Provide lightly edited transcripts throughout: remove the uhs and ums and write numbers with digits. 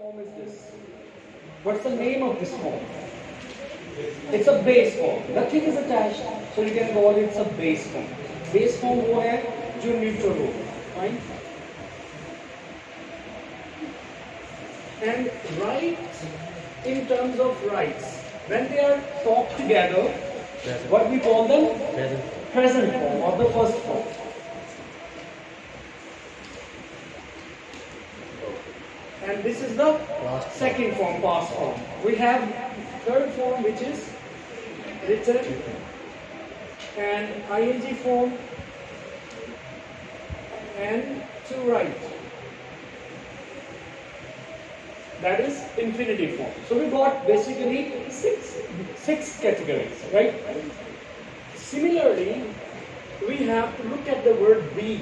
form is this? What's the name of this form? It's a base form. Nothing is attached, so you can call it a base form. Base form वो है जो neutral हो, fine? And right in terms of rights, when they are talked together, what we call them? Present form or the first form. And this is the second form, past form. We have third form, which is written, and ing form, and to write. That is infinitive form. So we got basically six categories, right? Similarly, we have to look at the word be.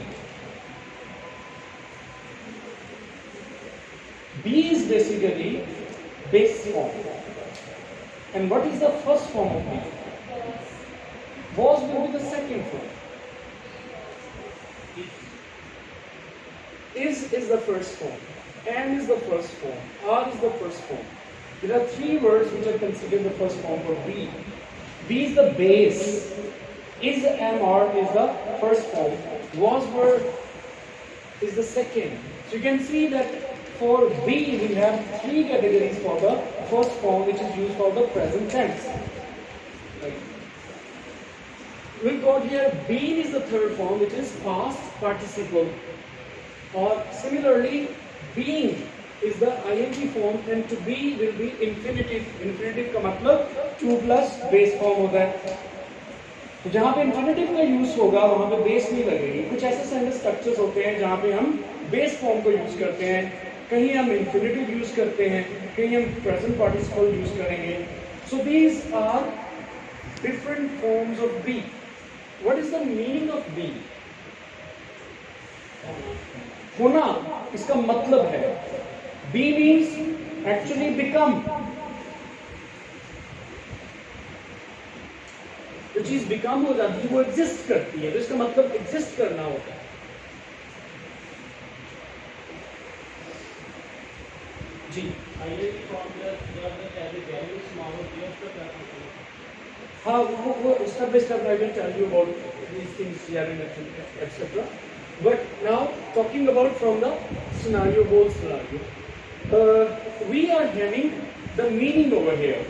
Be is basically base form. And what is the first form of be? Was will be the second form. Is the first form. And is the first form. Are is the first form. There are three words which are considered the first form for be. Be is the base. Is and are is the first form. Was were is the second. So you can see that for be we have three categories for the first form, which is used for the present tense. Right. We got here been is the third form, which is past participle. Or similarly, being is the ing form, and to be will be infinitive. Infinitive का मतलब to plus base form होता है. तो जहाँ पे infinitive का use होगा वहाँ पे बेस नहीं लगेगी. कुछ ऐसे सेंटेंस स्ट्रक्चर्स होते हैं जहाँ पे हम बेस फॉर्म को यूज करते हैं, कहीं हम infinitive यूज करते हैं, कहीं हम present participle यूज करेंगे. So these are different forms of be. What is the meaning of be? होना इसका मतलब है. Be means actually become. जो चीज become हो जाती है वो exist करती है, तो इसका मतलब exist करना होता है. जी हाँ वो step by step I will tell you about these things here in etc. But now talking about from the scenario, whole scenario, we are having the meaning over here.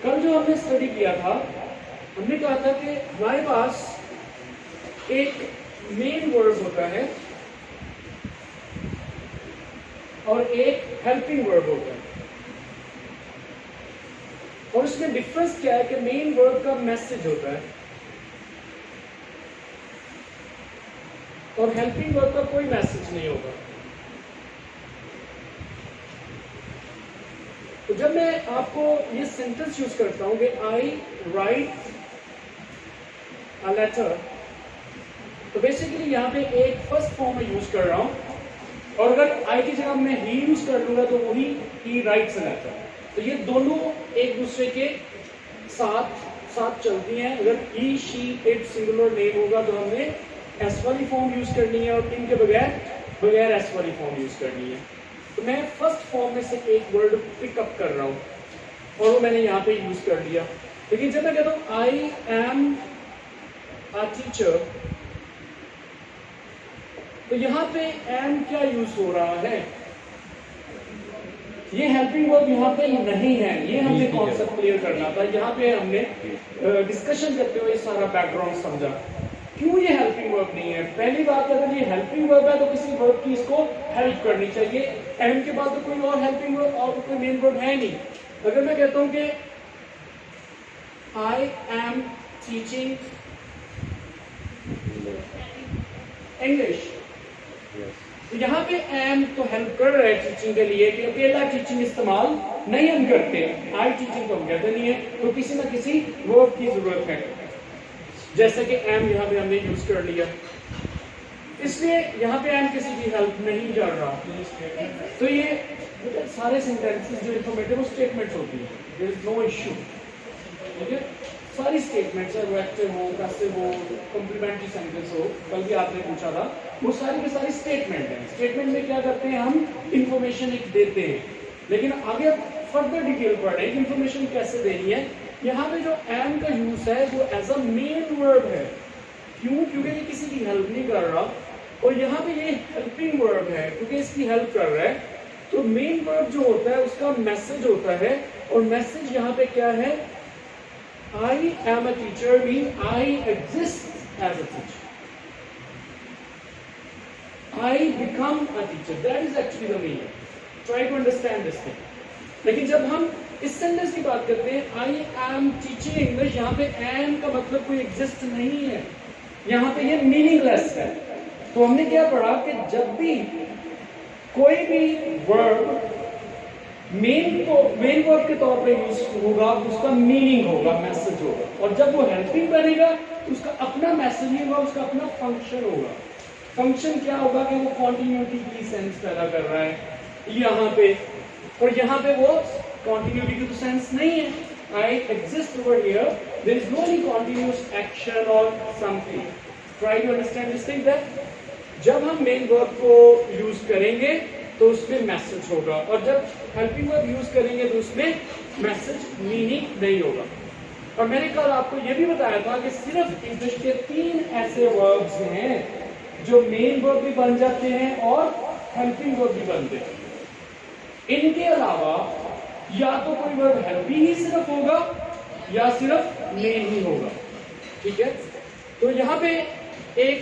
कल जो हमने स्टडी किया था, हमने कहा था कि हमारे पास एक मेन वर्ब होता है और एक हेल्पिंग वर्ब होता है, और उसमें डिफरेंस क्या है कि मेन वर्ब का मैसेज होता है और हेल्पिंग वर्ब का कोई मैसेज नहीं होगा. तो जब मैं आपको ये सेंटेंस यूज करता हूं कि आई राइट अ लेटर, तो बेसिकली यहाँ पे एक फर्स्ट फॉर्म में यूज कर रहा हूं, और अगर आई की जगह मैं ही यूज कर लूंगा तो वही ही राइट्स अ लेटर. तो ये दोनों एक दूसरे के साथ चलती हैं. अगर ही शी इट सिंगुलर नेम होगा तो हमने एस वाली फॉर्म यूज करनी है, और इनके बगैर एस वाली फॉर्म यूज करनी है. तो मैं फर्स्ट फॉर्म में से एक वर्ड पिकअप कर रहा हूँ और वो मैंने यहाँ पे यूज कर लिया. लेकिन जब मैं कहता हूँ आई एम अ टीचर, तो यहाँ पे एम क्या यूज हो रहा है? ये हेल्पिंग वर्ब यहाँ पे नहीं है. ये हमने कॉन्सेप्ट क्लियर करना था. यहाँ पे हमने डिस्कशन करते हुए सारा बैकग्राउंड समझा क्यों ये हेल्पिंग वर्ब नहीं है. पहली बात, अगर ये हेल्पिंग वर्ब है तो किसी वर्ब की इसको हेल्प करनी चाहिए. एम के बाद तो कोई और हेल्पिंग वर्ब और कोई मेन वर्ब है नहीं. अगर मैं कहता हूं कि आई एम टीचिंग इंग्लिश, तो यहाँ पे एम तो हेल्प कर रहा है टीचिंग के लिए, कि अकेला टीचिंग इस्तेमाल नहीं हम करते. आई टीचिंग तो हम कहते नहीं है, तो किसी न किसी वर्ब की जरूरत है. जैसे कि एम यहाँ पे हमने यूज कर लिया, इसलिए यहाँ पे एम किसी की हेल्प नहीं कर रहा. तो ये सारे सेंटेंसेस जो इंफॉर्मेटिव स्टेटमेंट्स होती है, देयर इज नो इश्यू. ठीक है, सारी स्टेटमेंट्स है, वो एक्टिव हो, पैसिव हो, कॉम्प्लीमेंट्री सेंटेंस हो, कल भी आपने पूछा था, वो सारी की सारी स्टेटमेंट है. स्टेटमेंट में क्या करते हैं, हम इंफॉर्मेशन एक देते हैं. लेकिन आगे फर्दर डिटेल पढ़ रहे हैं इंफॉर्मेशन कैसे देनी है। यहाँ पे जो एम का यूज है वो एज अ मेन वर्ब है। क्यों? क्योंकि ये किसी की हेल्प नहीं कर रहा, और यहाँ पे ये हेल्पिंग वर्ब है क्योंकि इसकी हेल्प कर रहा है। तो मेन वर्ब जो होता है उसका मैसेज होता है, और मैसेज यहाँ पे क्या है? I am a teacher mean I exist as a teacher, I become a teacher, that is actually the meaning. Try to understand this thing. लेकिन जब हम इस सेंटेंस की बात करते हैं आई एम टीचिंग इंग्लिश, यहाँ पे एम का मतलब कोई एग्जिस्ट नहीं है, यहाँ पे ये मीनिंगलेस है। तो हमने क्या पढ़ा कि जब भी कोई भी वर्ब मेन वर्ब के तौर पे यूज होगा उसका मीनिंग होगा, मैसेज होगा, और जब वो हेल्पिंग बनेगा उसका अपना मैसेज नहीं होगा, उसका अपना फंक्शन होगा। फंक्शन क्या होगा कि वो कॉन्टिन्यूटी की सेंस पैदा कर रहा है यहाँ पे, और यहाँ पे वो कॉन्टिन्यूटी की तो सेंस नहीं है। I exist over here, there is no any continuous action और something. Try to understand this thing that जब हम मेन वर्ब को यूज करेंगे तो उसमें मैसेज होगा, और जब हेल्पिंग वर्ब यूज करेंगे तो उसमें मैसेज मीनिंग नहीं होगा। और मैंने कल आपको यह भी बताया था कि सिर्फ इंग्लिश के 3 ऐसे वर्ब्स हैं जो मेन वर्ब भी बन जाते हैं और हेल्पिंग वर्ब भी बनते हैं। इनके अलावा या तो कोई वर्ब हेल्पिंग ही सिर्फ होगा या सिर्फ मेन ही होगा। ठीक है, तो यहाँ पे एक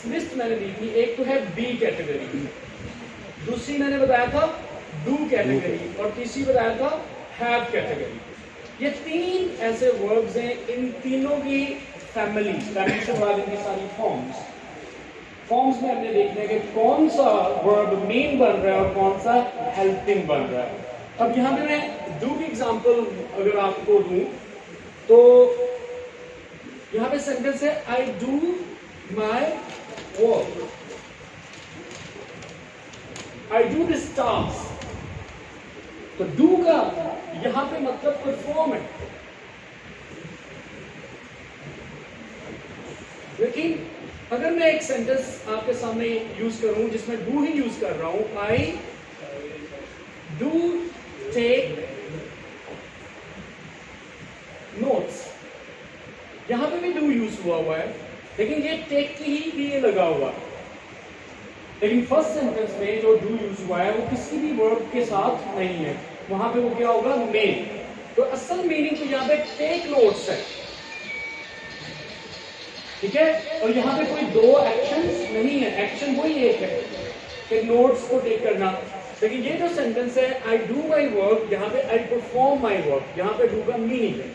लिस्ट मैंने दी थी। एक तो है बी कैटेगरी, दूसरी मैंने बताया था डू कैटेगरी, और तीसरी बताया था हैव कैटेगरी। ये 3 ऐसे वर्ब्स हैं, इन तीनों की फैमिली से बाद इनकी सारी फॉर्म्स में हमने देखना है कि कौन सा वर्ब मेन बन रहा है और कौन सा हेल्पिंग बन रहा है। अब यहाँ पे मैं डू की एग्जांपल अगर आपको दूं तो यहाँ पे सेंटेंस है I do my work, I do this task. तो डू का यहां पे मतलब परफॉर्म है, लेकिन अगर मैं एक सेंटेंस आपके सामने यूज करूं जिसमें डू ही यूज कर रहा हूं, आई डू टेक नोट्स, यहां पे भी डू यूज हुआ है, लेकिन ये टेक की ही भी ये लगा हुआ है। लेकिन फर्स्ट सेंटेंस में जो डू यूज हुआ है वो किसी भी वर्ब के साथ नहीं है, वहां पे वो क्या होगा? मेन। तो असल मीनिंग तो यहाँ पे टेक नोट्स है, ठीक है, और यहाँ पे कोई 2 एक्शंस नहीं है, एक्शन वही एक है कि नोट्स को टेक करना। लेकिन ये जो सेंटेंस है आई डू माई वर्क, यहाँ पे आई परफॉर्म माई वर्क, यहाँ पे डू का मीनिंग है।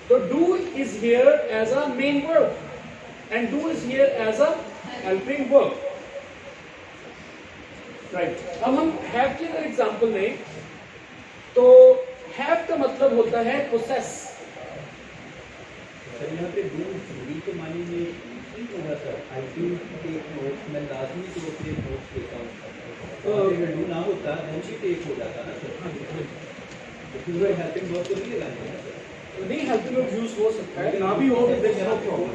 तो do is here as a main verb and do is here as a helping verb. Right, अब हम हैव की अगर एग्जांपल लें तो हैव का मतलब होता है पोसेस। यहाँ पे डू के मानी में ठीक होगा sir, I do take notes, मैं लाजमी तो अपने नोट्स लेता हूँ। अगर डू ना होता देन शी टेक हो जाता ना सर, लेकिन वो हेल्पिंग वर्ब तो नहीं लगाएंगे ना सर। नहीं, हेल्पिंग वर्ब यूज हो सकता है, ना भी हो तो देयर इज नो प्रॉब्लम,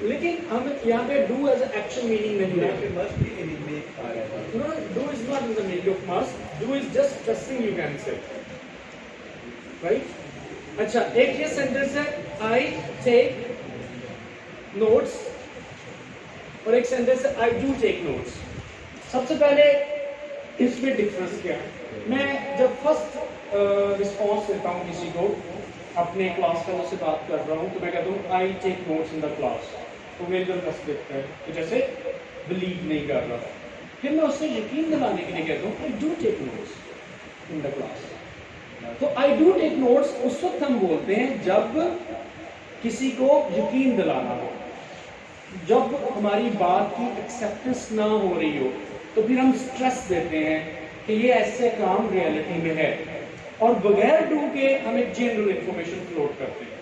लेकिन हम यहाँ पे डू एज एक्शन मीनिंग नहीं है। मस्ट भी मीनिंग में आ गया। No, do is not in the meaning of must. Do is just trusting, you can say. Right? अच्छा, एक ये सेंटेंस है I take notes, और एक सेंटेंस है I do take notes। सबसे पहले इसमें डिफरेंस क्या है? मैं जब फर्स्ट रिस्पॉन्स देता हूँ किसी को, अपने क्लास फेलो से बात कर रहा हूँ, तो मैं कहता हूँ I take notes in the class, तो मेरे दिल हंस देता है, तो जैसे बिलीव नहीं कर रहा। फिर मैं उससे यकीन दिलाने के लिए कहता हूँ I do take notes in the class. तो आई डू टेक नोट्स उस वक्त हम बोलते हैं जब किसी को यकीन दिलाना हो, जब हमारी बात की एक्सेप्टेंस ना हो रही हो, तो फिर हम स्ट्रेस देते हैं कि ये ऐसे काम रियलिटी में है, और बगैर डू के हम एक जनरल इंफॉर्मेशन फ्लोट करते हैं।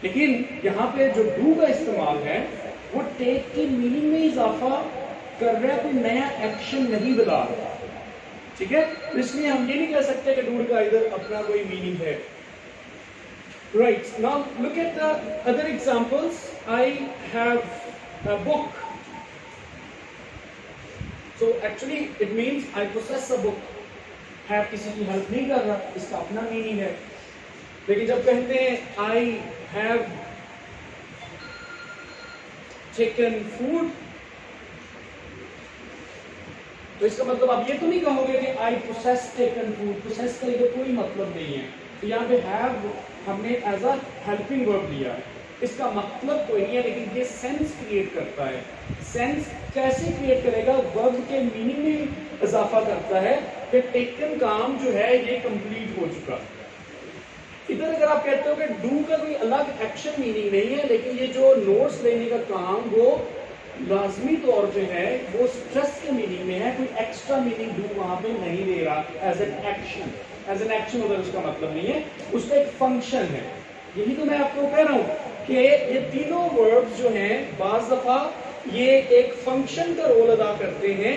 लेकिन यहाँ पे जो डू का इस्तेमाल है वो टेक की मीनिंग में इजाफा कर रहा है, कोई नया एक्शन नहीं बता रहा। ठीक है, इसलिए हम ये नहीं कह सकते कि डू का इधर अपना कोई मीनिंग है। Right, now look at the other examples. I have a book, So actually it means I possess a book. Have किसी की हेल्प नहीं कर रहा, इसका अपना मीनिंग है। लेकिन जब कहते हैं I have taken food, तो इसका मतलब आप ये तो नहीं कहोगे कि I possess taken food। possess का ये कोई मतलब नहीं है। तो यहाँ पे have हमने एज अ हेल्पिंग वर्ब लिया है, इसका मतलब कोई नहीं है, लेकिन ये सेंस क्रिएट करता है। सेंस कैसे क्रिएट करेगा? वर्ब के मीनिंग में इजाफा करता है कि टेकन काम जो है ये कंप्लीट हो चुका। इधर अगर आप कहते हो कि डू का कोई अलग एक्शन मीनिंग नहीं है, लेकिन ये जो नोट्स लेने का काम वो लाजमी तौर पे है, वो स्ट्रेस के मीनिंग में है, कोई एक्स्ट्रा मीनिंग डू वहां पे नहीं दे रहा as an action. As an action उधर उसका मतलब नहीं है, उसका एक फंक्शन है। यही तो मैं आपको कह रहा हूं कि ये तीनों वर्ब्स जो हैं बाज दफा ये एक फंक्शन का रोल अदा करते हैं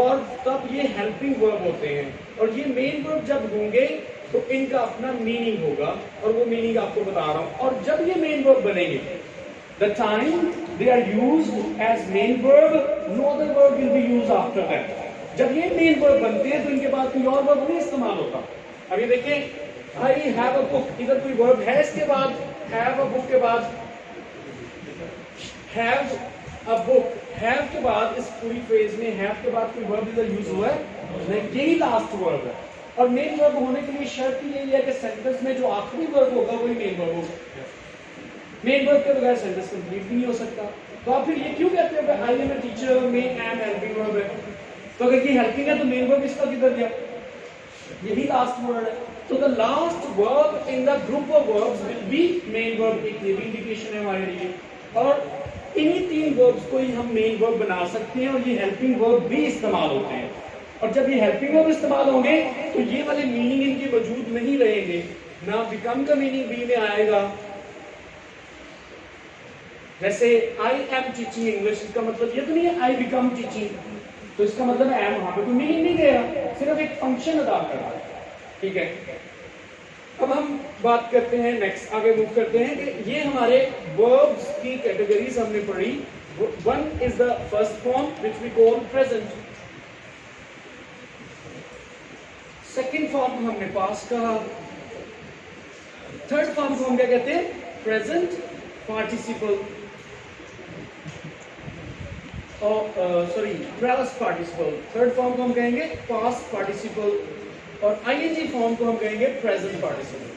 और तब ये हेल्पिंग वर्ब होते हैं, और ये मेन वर्ब जब होंगे तो इनका अपना मीनिंग होगा, और वो मीनिंग आपको बता रहा हूं। और जब ये मेन वर्ब बनेंगे, the time they are used as main verb, no other verb will be used after that. जब ये मेन वर्ब बनते हैं तो इनके बाद कोई और वर्ब नहीं इस्तेमाल होता। अब ये देखिए I have a book, इधर कोई वर्ब है इसके बाद, have a book के बाद, have a book, have के बाद इस पूरी फ्रेज में have के बाद कोई वर्ब इधर यूज हुआ है नहीं, यही लास्ट वर्ब है। और मेन वर्ब होने के लिए शर्त यही है कि सेंटेंस में जो आखिरी वर्ब होगा वही मेन वर्ब होगा। मेन वर्ब के बगैर सेंटेंस कंप्लीट भी नहीं हो सकता। तो आप फिर ये क्यों कहते हो कि आई एम ए टीचर में एम हेल्पिंग वर्ब है? तो अगर ये हेल्पिंग है तो मेन वर्ब इसका किधर गया? यही लास्ट वर्ड है। तो the last verb in the group of verbs will be main verb. एक ये भी इंडिकेशन है हमारे लिए, और इन्हीं तीन वर्ब्स को ही हम मेन वर्ब बना सकते हैं, और ये हेल्पिंग वर्ब भी इस्तेमाल होते हैं। और जब ये हेल्पिंग वर्ब इस्तेमाल होंगे तो ये वाले मीनिंग इनके मौजूद नहीं रहेंगे, ना बिकम का मीनिंग बी में आएगा। जैसे आई एम टीचिंग इंग्लिश, इसका मतलब ये तो नहीं है आई बिकम टीचिंग, तो इसका मतलब एम वहां पे कोई मीनिंग नहीं गया, सिर्फ एक फंक्शन अदा कर रहा है। ठीक है, अब हम बात करते हैं नेक्स्ट, आगे मूव करते हैं कि ये हमारे वर्ब्स की कैटेगरीज हमने पढ़ी। One is the first form which we call present, second form को हमने पास्ट कहा, थर्ड फॉर्म को हम क्या कहते हैं? Present participle, sorry present participle. Third form को हम कहेंगे पास्ट पार्टिसिपल, और आईएनजी फॉर्म को हम कहेंगे प्रेजेंट पार्टिसिपल।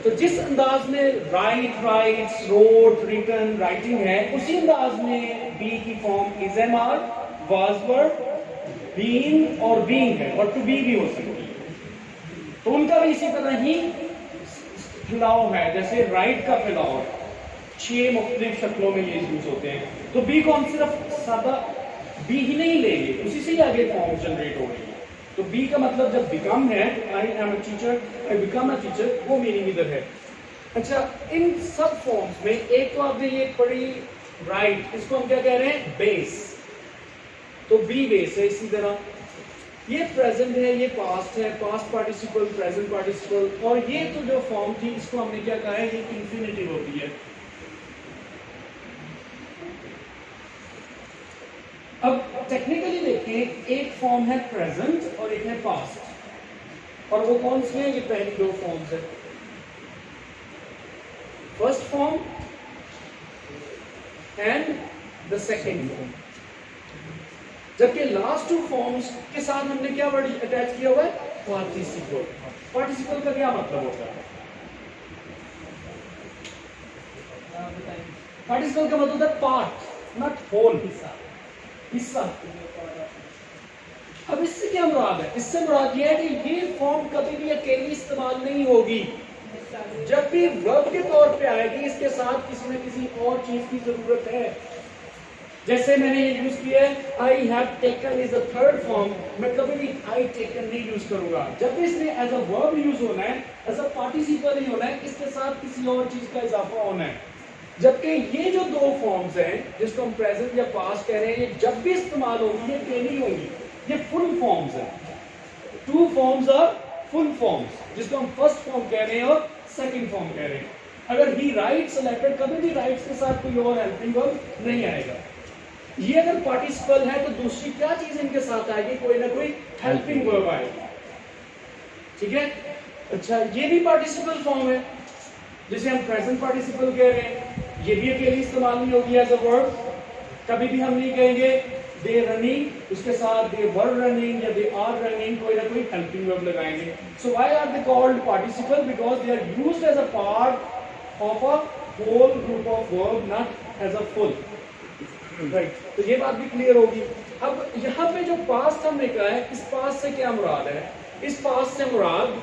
तो जिस अंदाज में write, writes, wrote, written, writing है, उसी अंदाज में बी की form is am are, was were, been और बीइंग है, और टू बी भी हो सकती है। तो उनका भी इसी तरह ही फैलाव है, जैसे राइट का फैलाव है, 6 मुख्तलिफ शक्लों में ये यूज होते हैं। तो बी को हम सिर्फ सादा बी ही नहीं लेंगे, उसी से ही आगे फॉर्म जनरेट हो रही है। तो बी का मतलब जब बिकम है, I am a teacher, I become a teacher, वो मीनिंग इधर है। अच्छा, इन सब फॉर्म्स में एक तो आपने ये पढ़ी राइट, इसको हम क्या कह रहे हैं? बेस। तो बी बेस है। इसी तरह ये प्रेजेंट है, ये पास्ट है, पास्ट पार्टिसिपल, प्रेजेंट पार्टिसिपल, और ये तो जो फॉर्म थी इसको हमने क्या कहा है? ये इंफिनिटिव होती है। अब टेक्निकली देखें, एक फॉर्म है प्रेजेंट और एक है पास्ट, और वो कौन सी है? ये पहली दो फॉर्म्स है, first form and the second form. जबकि लास्ट टू फॉर्म्स के साथ हमने क्या वर्ड अटैच किया हुआ है? पार्टिसिपल। पार्टिसिपल का क्या मतलब होता है? पार्टिसिपल का मतलब होता है पार्ट, नॉट होल, हिस्सा। अब इससे क्या मुराद है? इससे मुराद यह है कि ये फॉर्म कभी भी अकेली इस्तेमाल नहीं होगी। जब भी वर्ब के तौर पे आएगी, इसके साथ किसी न किसी और चीज की जरूरत है। जैसे मैंने ये यूज किया है, I have taken is the third form, मैं कभी भी आई टेकन नहीं यूज करूंगा। जब भी इसमें एज अ वर्ब यूज होना है, एज अ पार्टिसिपल नहीं होना है, इसके साथ किसी और चीज का इजाफा होना है। जबकि ये जो दो फॉर्म्स हैं, जिसको हम प्रेजेंट या पास्ट कह रहे हैं, ये जब भी इस्तेमाल होंगी ये अकेली होंगी, ये फुल फॉर्म्स हैं। Two forms are full forms, जिसको हम फर्स्ट फॉर्म कह रहे हैं और सेकंड फॉर्म कह रहे हैं। अगर ही राइट्स a letter, कभी भी राइट्स के साथ कोई और हेल्पिंग वर्ब नहीं आएगा। ये अगर पार्टिसिपल है तो दूसरी क्या चीज इनके साथ आएगी, कोई ना कोई हेल्पिंग वर्ब आएगी। ठीक है, अच्छा ये भी पार्टिसिपल फॉर्म है, जिसे हम प्रेजेंट पार्टिसिपल कह रहे हैं। ये भी अकेली इस्तेमाल नहीं होगी एज अ वर्ब। कभी भी हम नहीं कहेंगे दे रनिंग, उसके साथ दे वर रनिंग या दे आर रनिंग, कोई ना कोई हेल्पिंग वर्ब लगाएंगे। So why are they called participle? Because they are used as a part of a whole group of verb, not as a full. Right, तो ये बात भी clear होगी। अब यहाँ पे जो पास्ट हमने कहा है, इस पास्ट से क्या मुराद है? इस पास्ट से मुराद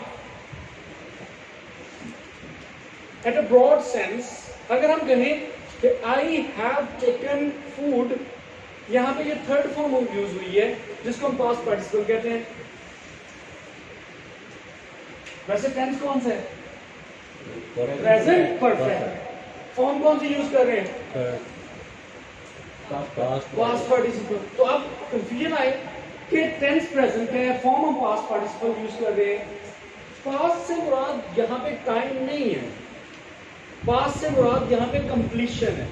एट अ ब्रॉड सेंस अगर हम कहें कि आई हैव टेकन फूड, यहां पे ये थर्ड फॉर्म यूज हुई है जिसको हम पास्ट पार्टिसिपल कहते हैं। वैसे टेंस कौन सा है? Present perfect. फॉर्म कौन सी यूज कर रहे हैं? Past participle. तो अब कंफ्यूजन आए कि टेंस प्रेजेंट है, फॉर्म हम पास्ट पार्टिसिपल यूज कर रहे हैं। पास्ट से मुराद यहां पे टाइम नहीं है, पास्ट से मुराद यहां पे कंप्लीशन है।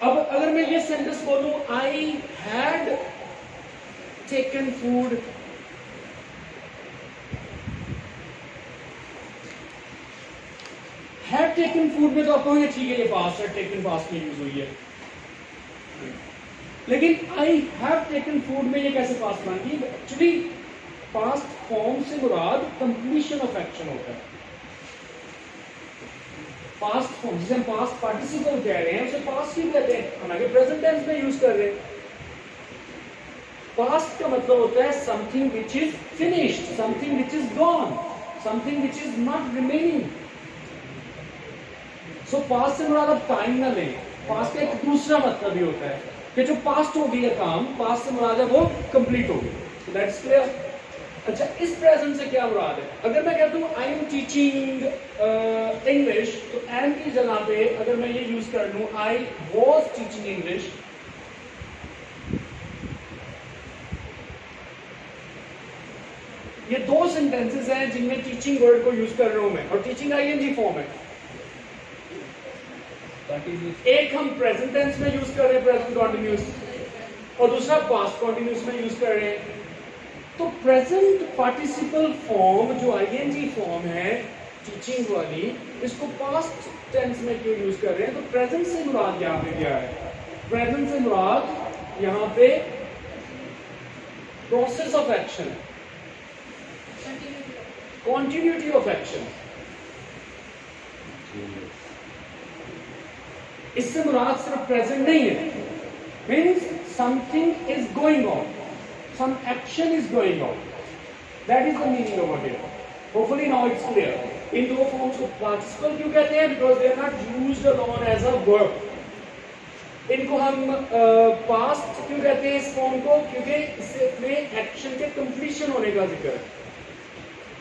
अब अगर मैं ये सेंटेंस बोलूं I had taken food, had taken food में तो आप कहोगे ठीक है ये पास्ट है, टेकन पास्ट में यूज हुई है। लेकिन आई हैव टेकन फूड में ये कैसे पास्ट बनेगी? एक्चुअली पास्ट फॉर्म से मुराद कंप्लीशन ऑफ एक्शन होता है। पास्ट फॉर्म जिसे हम पास्ट पार्टिसिपल कह रहे हैं उसे पास्ट ही कहते हैं, हम आगे प्रेजेंट टेंस में यूज कर रहे हैं। पास्ट का मतलब होता है something which is finished, something which is gone, something which is not remaining. So past से मुराद अब टाइम ना लें, पास्ट का एक दूसरा मतलब भी होता है कि जो पास्ट हो गई है काम, पास्ट से मुराद है वो कंप्लीट हो गई। So that's clear. अच्छा, इस प्रेजेंट से क्या मुराद है? अगर मैं कहता हूं आई एम टीचिंग इंग्लिश, तो एम की जगह पे अगर मैं ये यूज कर लूं आई वॉज टीचिंग इंग्लिश, ये दो सेंटेंसेस हैं जिनमें टीचिंग वर्ड को यूज कर रहा हूं मैं, और टीचिंग आईएनजी फॉर्म है। एक हम प्रेजेंट टेंस में यूज कर रहे हैं प्रेजेंट कॉन्टिन्यूस, और दूसरा पास्ट कॉन्टिन्यूस में यूज कर रहे हैं। तो प्रेजेंट पार्टिसिपल फॉर्म जो आईएनजी फॉर्म है टीचिंग वाली, इसको पास्ट टेंस में क्यों यूज कर रहे हैं? तो प्रेजेंट से मुराद यहाँ पे क्या है? प्रेजेंट से मुराद यहाँ पे process of action, continuity of action. इससे मुराद सिर्फ प्रेजेंट नहीं है, means something is going on, some action is going on. That is the meaning over here. Hopefully now it's clear. इन दो फॉर्म्स को पार्टिसिपल क्यों कहते हैं? Because they are not used alone as a verb. इनको हम past क्यों कहते हैं इस फॉर्म को? क्योंकि इसमें एक्शन के कंप्लीशन होने का जिक्र है।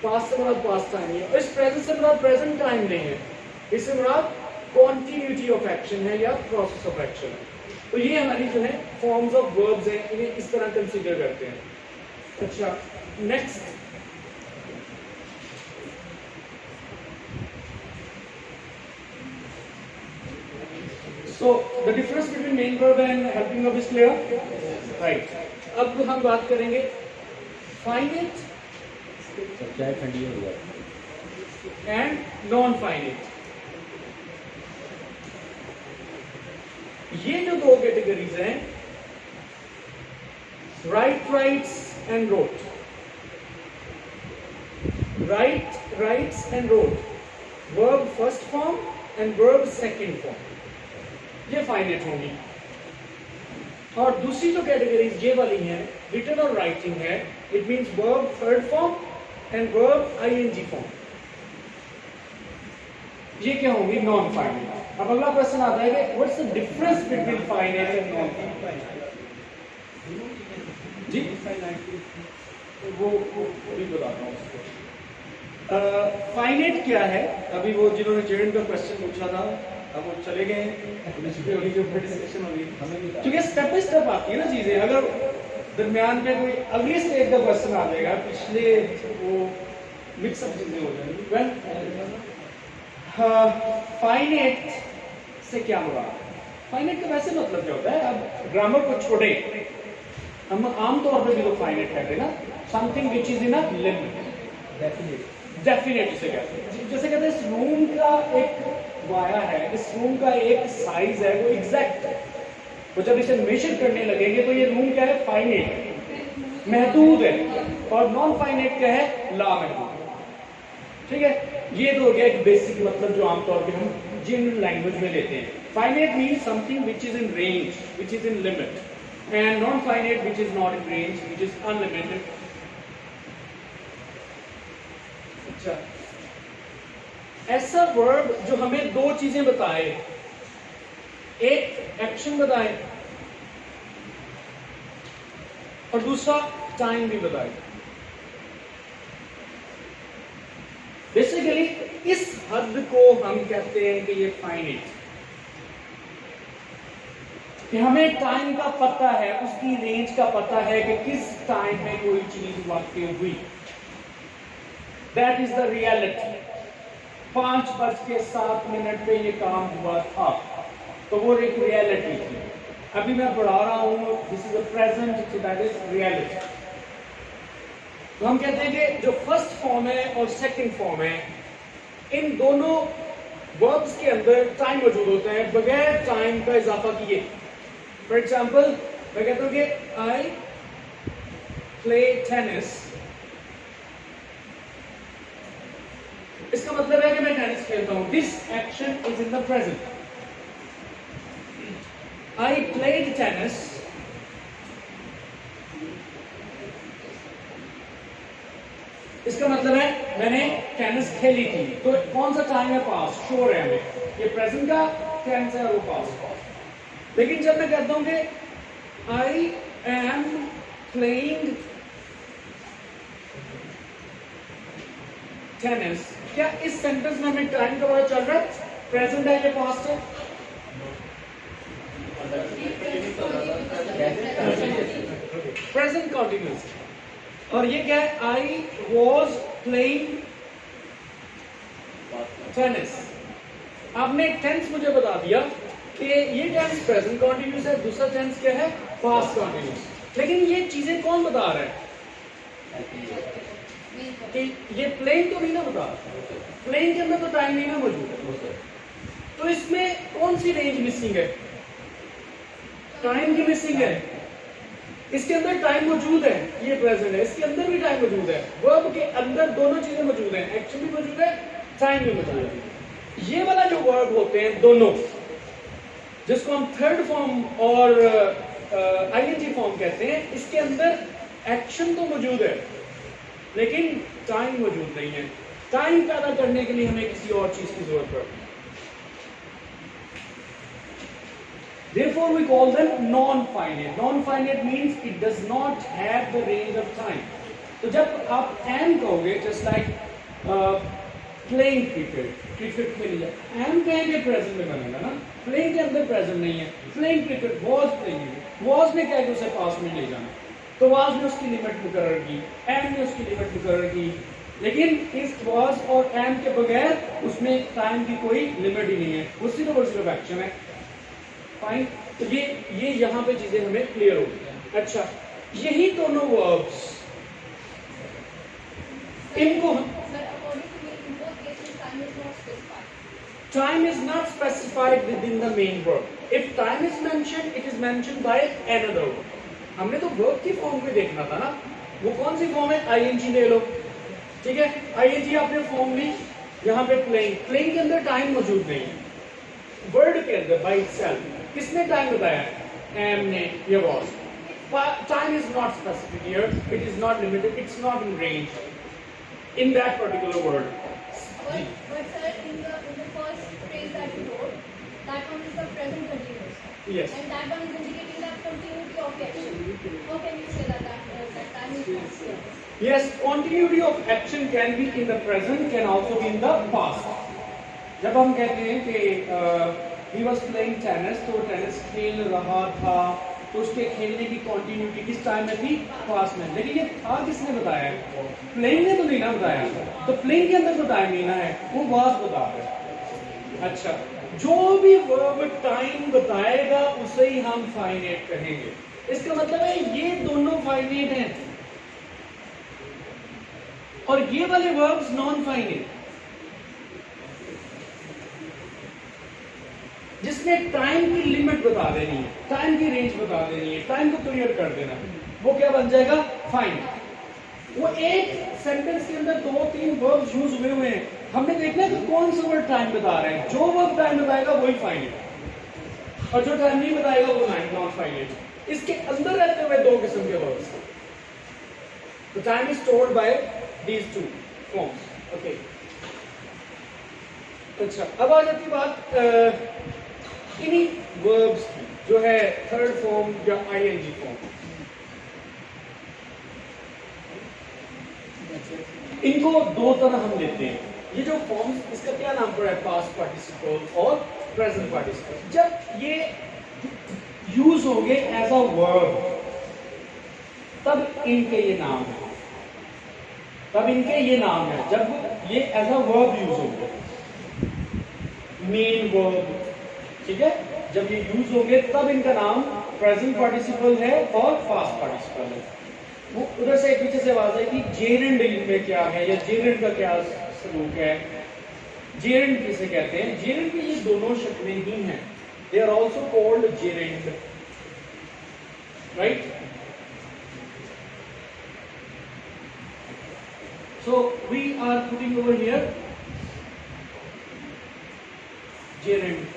पास्ट से मुराद पास्ट टाइम है, इस प्रेजेंट से मुराद प्रेजेंट टाइम नहीं है, इससे मुराद कॉन्टिन्यूटी ऑफ एक्शन है या प्रोसेस ऑफ एक्शन है। तो ये हमारी जो है फॉर्म्स ऑफ वर्ब्स हैं, इन्हें इस तरह कंसीडर करते हैं। अच्छा, next so the difference between main verb and helping verb is clear, right? अब हम बात करेंगे फाइनाइट एंड नॉन फाइनाइट। ये जो दो कैटेगरीज हैं, right rights and wrote, right rights and wrote, verb first form and verb second form, ये finite होंगी। और दूसरी जो कैटेगरीज ये वाली हैं, रिटन और राइटिंग है, it means verb third form and verb ING form, ये क्या होंगी? Non finite. अब अगला क्वेश्चन आता है कि what's the difference between finite and non finite? जी वो भी बताता हूँ उसको। फाइनाइट क्या है? अभी वो जिन्होंने जेएन का क्वेश्चन पूछा था, अब वो चले गए, जो डिस्कशन होगी क्योंकि स्टेप बाय स्टेप आती है ना चीजें। अगर दरमियान में कोई अगली स्टेज का क्वेश्चन आ जाएगा, पिछले वो मिक्सअप चीजें हो जाएंगी। वेल, फाइनाइट से क्या मुराद है? फाइनाइट का वैसे मतलब क्या होता है, अब ग्रामर को छोड़े, हम आमतौर पे भी तो फाइनाइट कहते हैं ना, something which is in a limit, definite से कहते हैं। जैसे कहते हैं इस रूम का एक वाया है, इस रूम का एक साइज है, वो एग्जैक्ट है, तो जब इसे मेजर करने लगेंगे तो ये रूम क्या है, फाइनाइट, महदूद है। और नॉन फाइनाइट क्या है, लामहदूद। ठीक है, ये तो हो गया एक बेसिक मतलब जो आमतौर पे हम जनरल लैंग्वेज में लेते हैं। Finite means something which is in range, which is in limit, and non finite which is not in range, which is unlimited. अच्छा, ऐसा वर्ब जो हमें दो चीजें बताए, एक एक्शन बताए और दूसरा टाइम भी बताए। बेसिकली इस हद को हम कहते हैं कि ये फाइनाइट, कि हमें टाइम का पता है, उसकी रेंज का पता है कि किस टाइम में कोई चीज वाकई हुई। That is the reality. 5:07 पे ये काम हुआ था, तो वो एक रियलिटी थी। अभी मैं पढ़ा रहा हूं, this is a present, so that is reality. तो हम कहते हैं कि जो फर्स्ट फॉर्म है और सेकंड फॉर्म है, इन दोनों वर्ब्स के अंदर टाइम मौजूद होता है बगैर टाइम का इजाफा किए। फॉर एग्जाम्पल, मैं कहता हूं कि आई प्ले टेनिस, इसका मतलब है कि मैं टेनिस खेलता हूं। This action is in the present. I played tennis, इसका मतलब है मैंने टेनिस खेली थी। तो कौन सा टाइम है, पास, श्योर है हमें, ये प्रेजेंट का टेंस है, वो पास। लेकिन जब मैं कहता हूं कि आई एम प्लेइंग टेनिस, क्या इस सेंटेंस में हमें टाइम का पता चल रहा है, प्रेजेंट है या पास्ट है? Present continuous. और ये क्या है, आई वॉज प्लेइंग टेनिस। आपने टेंस मुझे बता दिया कि ये टेंस प्रेजेंट कंटिन्यूअस है, दूसरा टेंस क्या है, पास्ट कंटिन्यूअस। लेकिन ये चीजें कौन बता रहा है कि ये प्लेइंग तो नहीं ना बता, प्लेइंग के अंदर तो टाइम नहीं ना मौजूद है, तो इसमें कौन सी रेंज मिसिंग है, टाइम की मिसिंग है। इसके अंदर टाइम मौजूद है, ये प्रेजेंट है, इसके अंदर भी टाइम मौजूद है, वर्ब के अंदर दोनों चीजें मौजूद हैं, एक्शन भी मौजूद है, टाइम भी मौजूद है। ये वाला जो वर्ब होते हैं दोनों, जिसको हम थर्ड फॉर्म और आईएनजी फॉर्म कहते हैं, इसके अंदर एक्शन तो मौजूद है लेकिन टाइम मौजूद नहीं है। टाइम पैदा करने के लिए हमें किसी और चीज की जरूरत पड़ती है। Therefore, we call them non-finite. Non-finite means it does not have the range of time. तो जब आप am कहोगे, just like playing cricket, cricket खेली जाए, am कहेंगे present में बनेगा ना, playing के अंदर present नहीं है, playing cricket, was playing, was ने क्या है उसे past में ले जाना, तो was ने उसकी लिमिट मुकर्रर की, am ने उसकी लिमिट मुकर्रर की, लेकिन इस was और am के बगैर उसमें टाइम की कोई लिमिट ही नहीं है, वो सिर्फ और सिर्फ एक्शन है। फाइन, तो ये यहां पे चीजें हमें क्लियर हो गई। अच्छा, यही दोनों वर्ब्स, इनको time is not specified with in the main verb. If time is mentioned, it is mentioned by another verb. हमने तो वर्ब की फॉर्म को देखना था ना, वो कौन सी फॉर्म है, आईएनजी ले लो, ठीक है, आईएनजी आपने फॉर्म ली, यहाँ पे प्लेइंग, प्लेइंग के अंदर टाइम मौजूद नहीं है, वर्ड के अंदर बाय इटसेल्फ। किसने टाइम बताया, एम ने या was. Time is not specific here, it is not limited, it's not in range in that particular word. But sir, in the first phrase that you wrote, that one is the present continuous. Yes. And that one is indicating the continuity of the action. How can you say that time is not here? Yes, continuity of action can be in the present, can also be in the past. जब हम कहते हैं कि he was playing tennis, तो tennis खेल रहा था, तो उसके खेलने की कंटिन्यूटी किस टाइम में थी, पास्ट में। लेकिन ये था किसने बताया, प्लेइंग ने तो नहीं ना बताया, तो प्लेइंग के अंदर तो टाइम नहीं ना है, वो वाज बता रहे। अच्छा, जो भी वर्ब टाइम बताएगा उसे ही हम फाइनाइट कहेंगे। इसका मतलब है ये दोनों फाइनाइट हैं और ये वाले वर्ब्स नॉन फाइनाइट, जिसमें टाइम की लिमिट बता देनी है, टाइम की रेंज बता देनी है, टाइम को क्लियर कर देना, वो क्या बन जाएगा, फाइनाइट। वो एक सेंटेंस के अंदर 2-3 वर्ब्स यूज हुए हुए हैं, हमने देखना है कि कौन सा वर्ड टाइम बता रहे हैं। जो वर्ब टाइम बताएगा वही फाइनाइट और जो टाइम नहीं बताएगा वो नॉन फाइनाइट। इसके अंदर रहते हुए 2 किस्म के verbs. The time is stored by these 2 forms. Okay. अच्छा, अब आ जाती बात इन्हीं वर्ब्स की, जो है थर्ड फॉर्म या आईएनजी फॉर्म। इनको 2 तरह हम लेते हैं। ये जो फॉर्म्स, इसका क्या नाम पड़ा है, पास्ट पार्टिसिपल और प्रेजेंट पार्टिसिपल। जब ये यूज होंगे एज अ वर्ब तब इनके ये नाम है, तब इनके ये नाम है, जब ये एज अ वर्ब यूज होंगे, मेन वर्ब, ठीक है। जब ये यूज होंगे तब इनका नाम प्रेजेंट पार्टिसिपल है और पास्ट पार्टिसिपल है। वो उधर से पीछे से आवाज आएगी जेरेंड में क्या है, या जेरेंड का क्या सलूक है। जेरेंड किसे कहते हैं, जेरेंड की ये दोनों शक्लें ही हैं, they are also called gerund, right. So we are putting over here gerund.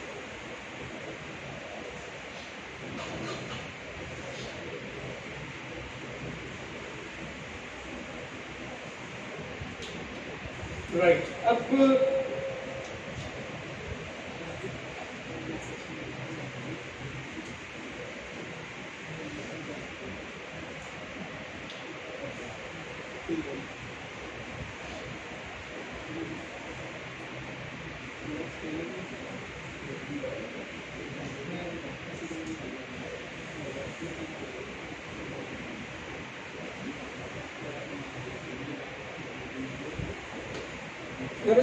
Right. अब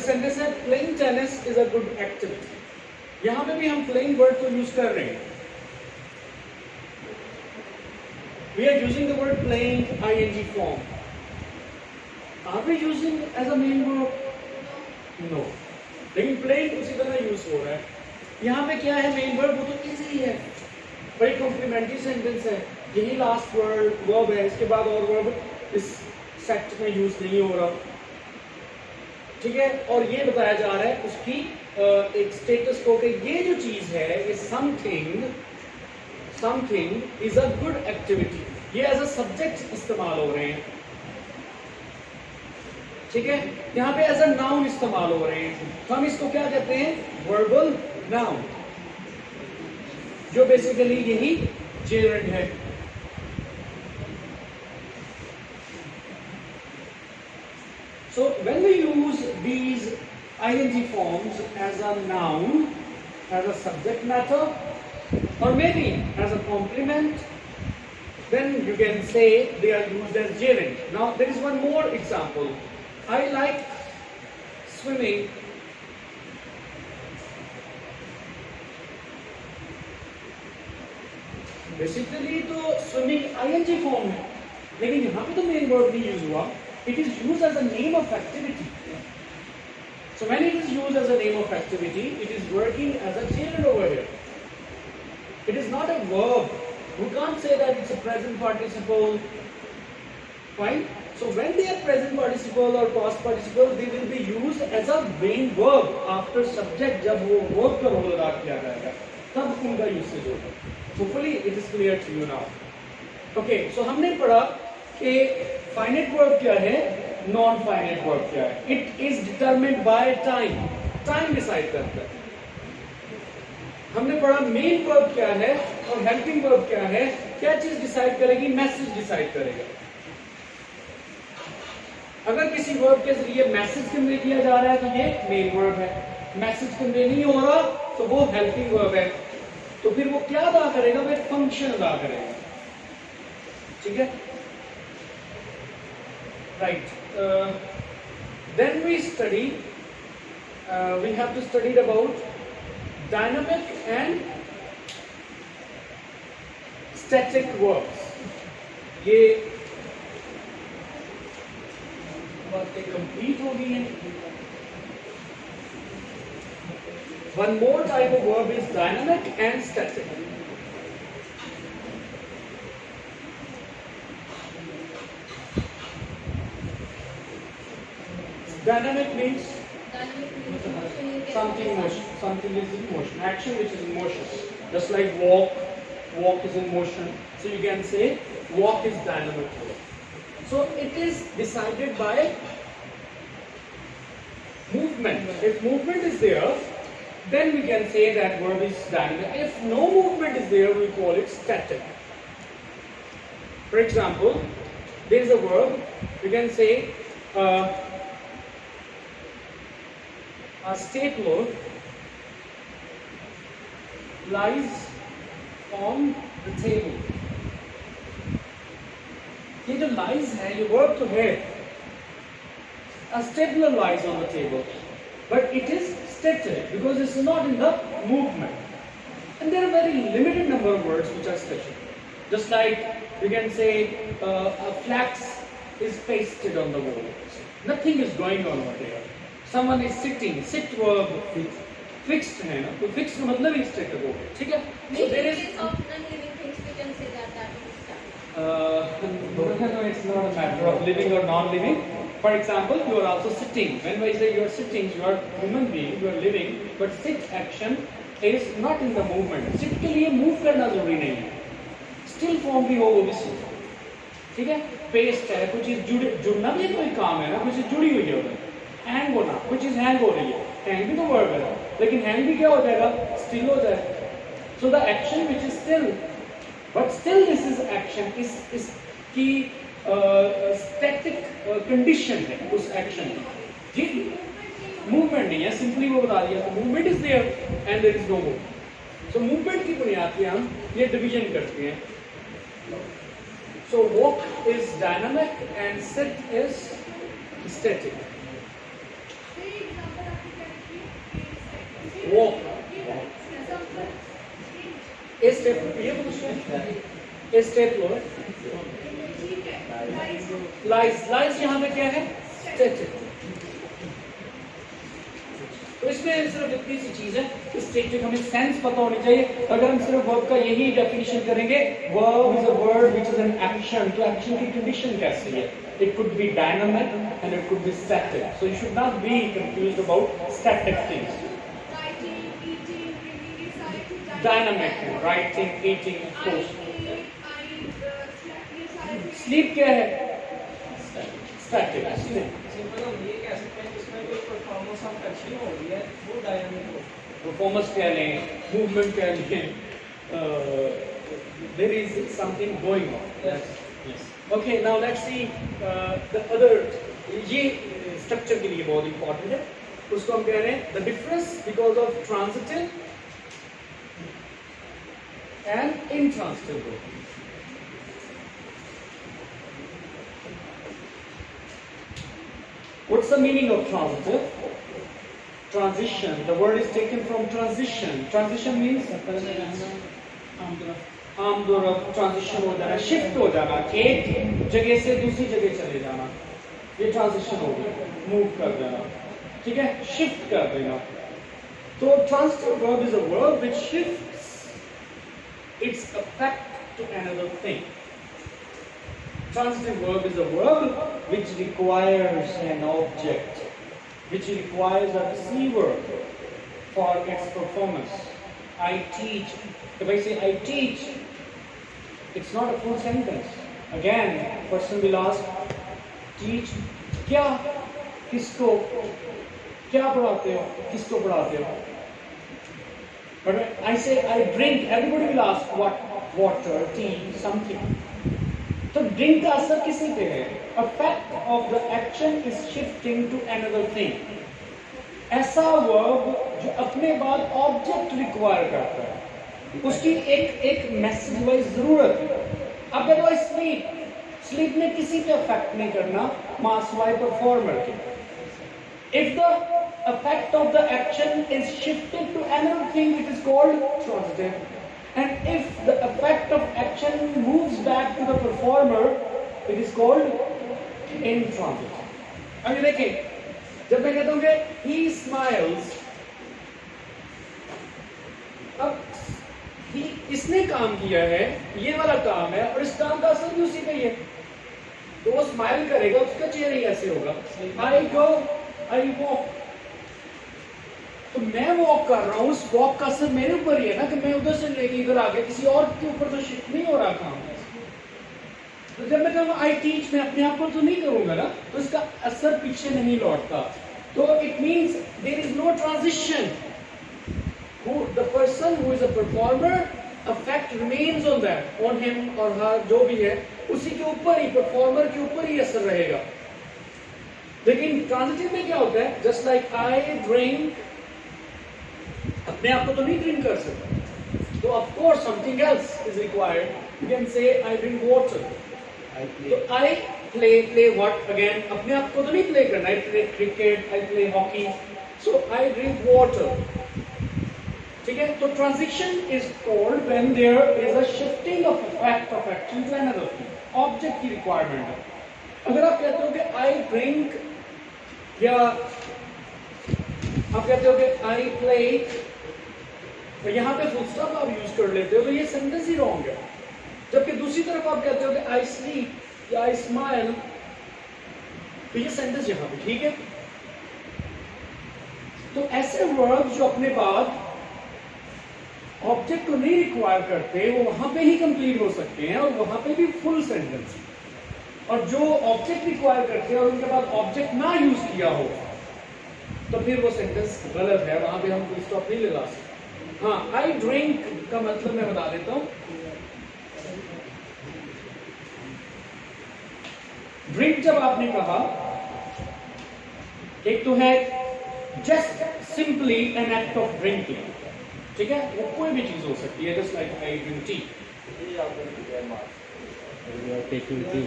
सेंटेंस है playing tennis is a good activity. यहां पे भी हम प्लेइंग वर्ड को यूज कर रहे हैं। We are using the word playing ING form. Are we using as a main verb? No, लेकिन प्लेइंग उसी तरह यूज हो रहा है। यहां पे क्या है मेन वर्ब, वो तो इजी है, बड़ी कॉम्प्लीमेंट्री सेंटेंस है, यही लास्ट वर्ड वर्ब है, इसके बाद और वर्ब इस सेट में यूज नहीं हो रहा, ठीक है। और ये बताया जा रहा है उसकी एक स्टेटस को कि ये जो चीज है, ये something is a good activity, ये एज अ सब्जेक्ट इस्तेमाल हो रहे हैं, ठीक है। यहाँ पे एज अ नाउन इस्तेमाल हो रहे हैं, तो हम इसको क्या कहते हैं, वर्बल नाउन, जो बेसिकली यही जेरेंड है। So when we use these ing forms as a noun, as a subject matter, or maybe as a complement, then you can say they are used as gerund. Now there is one more example. I like swimming. Basically तो swimming ing form है, लेकिन यहाँ पे तो main verb नहीं use हुआ. It is used as a name of activity. So when it is used as a name of activity, it is working as a gerund over here. It is not a verb. We can't say that it's a present participle. Fine. So when they are present participle or past participle, they will be used as a main verb after subject. जब वो verb का role अदा किया जाएगा, तब उनका usage होगा. Hopefully it is clear to you now. Okay. So हमने पढ़ा कि फाइनाइट वर्ब क्या है, नॉन फाइनाइट वर्ब क्या है। It is determined by time, time decide करता है। हमने पढ़ा मेन वर्ब क्या है और हेल्पिंग वर्ब क्या है, क्या चीज डिसाइड करेगी, मैसेज डिसाइड करेगा। अगर किसी वर्ब के जरिए मैसेज कन्वे किया जा रहा है तो ये मेन वर्ब है, मैसेज कन्वे नहीं हो रहा तो वो हेल्पिंग वर्ब है। तो फिर वो क्या अदा करेगा, वो एक फंक्शन अदा करेगा, ठीक है, right. Then we study, we have to study about dynamic and static verbs. ये बातें कंप्लीट हो गई हैं। One more type of verb is dynamic and static. Dynamic means something motion, something is in motion, action which is in motion. Just like walk is in motion. So you can say walk is dynamic. So it is decided by movement. If movement is there, then we can say that verb is dynamic. If no movement is there, we call it static. For example, there is a verb, we can say a stapler lies on the table. ये जो lies है, ये verb तो है, a stapler lies on the table, but it is static because it's not in the movement. And there are very limited number of words which are static. Just like we can say a flax is pasted on the wall. Nothing is going on over there. Someone is sitting, sit verb fixed है ना, तो fixed का मतलब ही static हो गया, ठीक है? So there is of non-living things we can say that is static. No, it's not a matter of living or non-living. For example, you are also sitting. When I say you are sitting, you are human being, you are living, but sit action is not in the movement. Sit के लिए move करना जरूरी नहीं है. Still form भी हो वो भी sit. ठीक है? Paste है, कुछ चीज जुड़ना भी कोई काम है ना, कुछ चीज जुड़ी हुई है उधर. Hang होना, कुछ चीज hang हो रही है. Hang भी तो verb है, लेकिन hang भी क्या हो जाएगा? Still हो जाएगा. So the action which is still, but still this is action is की स्टैटिक कंडीशन है उस एक्शन की, जी मूवमेंट नहीं है, सिंपली वो बता दिया, तो movement is there and there is no movement. So movement की बुनियाद पे हम ये डिवीजन करते हैं। So walk is dynamic and sit is static. Walk a step, ये पूछते ए स्टेप लो, लाइज लाइज यहाँ पे क्या है, स्टैटिक। तो इसमें सिर्फ इतनी सी चीज है, स्टैटिक हमें सेंस पता होनी चाहिए। अगर हम सिर्फ वर्ब का यही डेफिनेशन करेंगे, verb is a word which is an action, तो एक्शन की कंडीशन कैसी है? It could be dynamic and it could be static, so you should not be confused about static things. Dynamic है, writing, eating, of course. Sleep क्या है? Static. Simple हम ये कह सकते हैं जिसमें कोई परफॉर्मेंस ऑफ एक्शन हो रही है वो डायनामिक हो। परफॉर्मेंस कह लें, मूवमेंट कह लें, there is something going on. Yes. Okay, now let's see the other. ये स्ट्रक्चर के लिए बहुत इंपॉर्टेंट है, उसको हम कह रहे हैं the difference because of transitive and intransitive verb. What's the meaning of transitive? Transition. The word is taken from transition. Transition means आमदोरफ, ट्रांजिशन हो जाना, शिफ्ट हो जाना, एक जगह से दूसरी जगह चले जाना, ये ट्रांजिशन हो गया, मूव कर देना, ठीक है, शिफ्ट कर देना। तो transitive verb is a verb which shifts its effect to another thing. Transitive verb is a verb which requires an object, which requires a receiver for its performance. I teach. If I say I teach, it's not a full sentence. Again, person will ask, teach क्या, किसको, क्या पढ़ाते हो, किसको पढ़ाते हो? But when I say I drink, everybody will ask what, water, tea, something. तो drink का असर किसी पे है? Effect of the action is shifting to another thing. ऐसा वर्ब जो अपने बाद ऑब्जेक्ट रिक्वायर करता है, उसकी एक मैसेज वाइज जरूरत है। अब कहते हो स्लीप, स्लीप ने किसी पे अफेक्ट नहीं करना मास वाई परफॉर्मर के। If the effect of the action is shifted to another thing, it is called transitive. And if the effect of action moves back to the performer, it is called intransitive. अब ये देखें, जब मैं कहता हूँ कि he smiles, अब इसने काम किया है, ये वाला काम है, और इस काम का असर भी उसी पे ही है, तो वो स्माइल करेगा, उसका चेहरा ही ऐसे होगा। आई वॉक, तो मैं वॉक कर रहा हूँ, उस वॉक का असर मेरे ऊपर ही है ना, कि मैं उधर से लेके इधर आ गया, किसी और के ऊपर तो शिफ्ट नहीं हो रहा काम। तो जब मैं कहूँगा आई टीच, मैं अपने आप पर तो नहीं करूंगा ना, तो इसका असर पीछे नहीं लौटता। तो it means there is no transition. The person who is a performer, effect remains on that, on him or her, जो भी है, उसी के ऊपर ही, परफॉर्मर के ऊपर ही असर रहेगा। लेकिन ट्रांजिटिव में क्या होता है, जस्ट लाइक आई ड्रिंक, अपने आप को तो नहीं ड्रिंक कर सकता, तो of course something else is required. You can say I drink water, तो आई प्ले व्हाट, अगेन अपने आप को तो नहीं प्ले करना, I play cricket, I play hockey, so I drink water, ठीक है। तो transition is called when there is a shifting of effect of action to another thing, object की रिक्वायरमेंट है। अगर आप कहते हो कि आई ड्रिंक, या आप कहते हो कि आई प्ले, तो यहां पे फुल स्टॉप आप यूज कर लेते हो, तो ये सेंटेंस ही रॉन्ग है। जबकि दूसरी तरफ आप कहते हो कि आई स्लीप या आई स्माइल, तो ये सेंटेंस यहां पे ठीक है। तो ऐसे वर्ड्स जो अपने बाद ऑब्जेक्ट को नहीं रिक्वायर करते, वो वहां पे ही कंप्लीट हो सकते हैं, और वहां पे भी फुल सेंटेंस। और जो ऑब्जेक्ट रिक्वायर करते हैं और उनके बाद ऑब्जेक्ट ना यूज किया हो, तो फिर वो सेंटेंस गलत है, वहां पे हम फुल स्टॉप नहीं लगा सकते। हाँ, आई ड्रिंक का मतलब मैं बता देता हूं। ड्रिंक जब आपने कहा, एक तो है just simply an act of drinking, ठीक है, वो कोई भी चीज हो सकती है, just like I drink tea. Taking tea,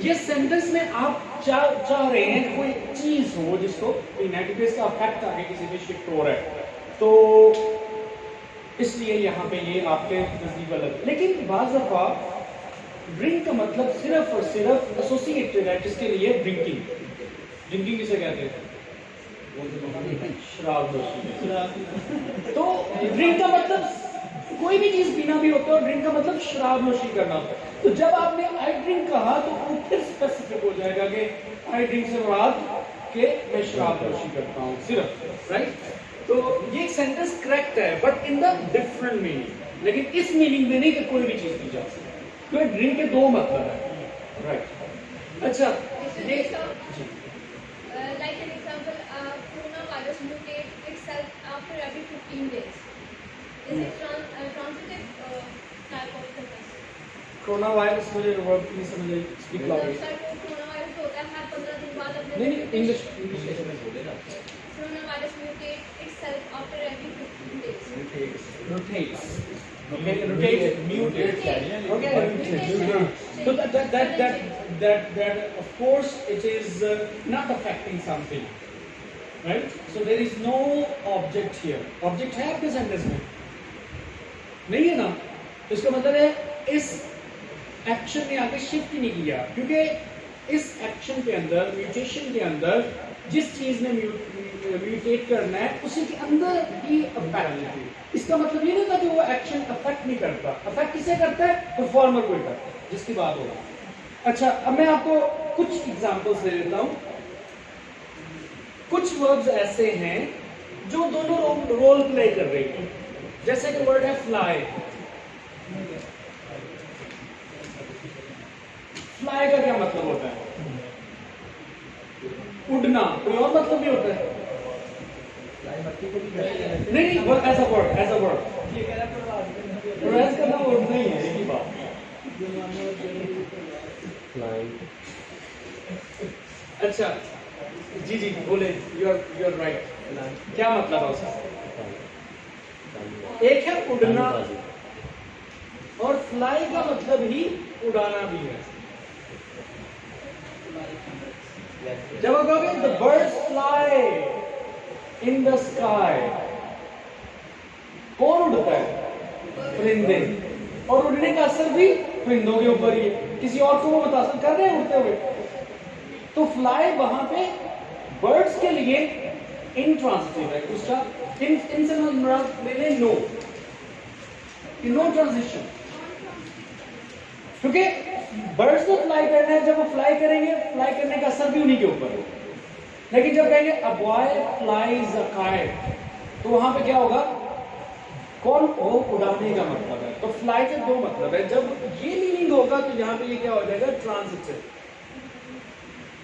ये सेंटेंस में आप चाह रहे हैं कोई चीज हो जिसको नेगेटिव का अफेक्ट आगे किसी पे शिफ्ट हो रहा है, तो इसलिए यहाँ पे ये आपके नजदीक गलत। लेकिन बाज़ दफा ड्रिंक का मतलब सिर्फ और सिर्फ एसोसिएटेड है, जिसके लिए ड्रिंकिंग, ड्रिंकिंग किसे कहते हैं, शराब नोशी। तो ड्रिंक का मतलब कोई भी चीज पीना भी होता है, और ड्रिंक का मतलब शराब नोशी करना होता है। तो जब आपने आई ड्रिंक कहा, तो वो फिर स्पेसिफिक हो जाएगा कि आई ड्रिंक से मुराद कि मैं शराब नोशी करता हूँ सिर्फ, राइट। तो ये सेंटेंस करेक्ट है, but in the different meaning. लेकिन इस मीनिंग में नहीं कि कोई भी चीज पी जा सकती, तो ड्रिंक के दो मतलब है, राइट। अच्छा, ये like an example, coronavirus mutate itself after every 15 days. Is it transitive type of sentence? Corona virus मुझे वर्ड नहीं समझ आई, स्पीक लाउडली। coronavirus होता है हर 15 दिन बाद अपने नहीं इंग्लिश में बोले ना, coronavirus mutate itself after every 15 days. rotates, okay, rotate, mutate, okay, Mutation. so that of course it is not affecting something, right? So there is no object here. Object है आपके सेंटेंस में नहीं है ना, तो इसका मतलब है इस एक्शन ने आगे शिफ्ट नहीं किया, क्योंकि इस एक्शन के अंदर, म्यूटेशन के अंदर जिस चीज ने म्यूटेट करना है उसी के अंदर ही अफेक्ट। इसका मतलब ये नहीं था कि वो एक्शन अफेक्ट नहीं करता, अफेक्ट किसे करता है, परफॉर्मर को करता है, जिसकी बात होगा। अच्छा, अब मैं आपको कुछ एग्जांपल्स दे देता हूं। कुछ वर्ब्स ऐसे हैं जो दोनों रोल प्ले कर रहे हैं, जैसे कि वर्ड है फ्लाई। फ्लाई का क्या मतलब होता है, उड़ना, कोई और मतलब भी होता है, नहीं, एज अ वर्ड, ये कह रहा है प्रोनाउंस करना उड़ना ही है, एक ही बात। फ्लाइंग, अच्छा, जी जी बोले, यू आर राइट। क्या मतलब है उसका? एक है उड़ना, और फ्लाई का मतलब ही उड़ाना भी है। जब आप कहोगे the birds fly in the sky, कौन उड़ता है? परिंदे। और उड़ने का असर भी परिंदों के ऊपर ही है, किसी और को वो मुतासर कर रहे हैं उड़ते हुए? तो फ्लाई वहां पे बर्ड्स के लिए इंट्रांसिटिव है। उसका इन से मुराद ले लें नो, नो ट्रांजिशन, क्योंकि बर्ड्स को फ्लाई करना है, जब वो फ्लाई करेंगे फ्लाई करने का असर भी उन्हीं के ऊपर है। लेकिन जब कहेंगे a boy flies a kite, तो वहां पे क्या होगा? कौन? वो उड़ाने का मतलब है। तो फ्लाई के दो मतलब है। जब ये मीनिंग होगा तो यहाँ पे ये क्या हो जाएगा? ट्रांजिटिव।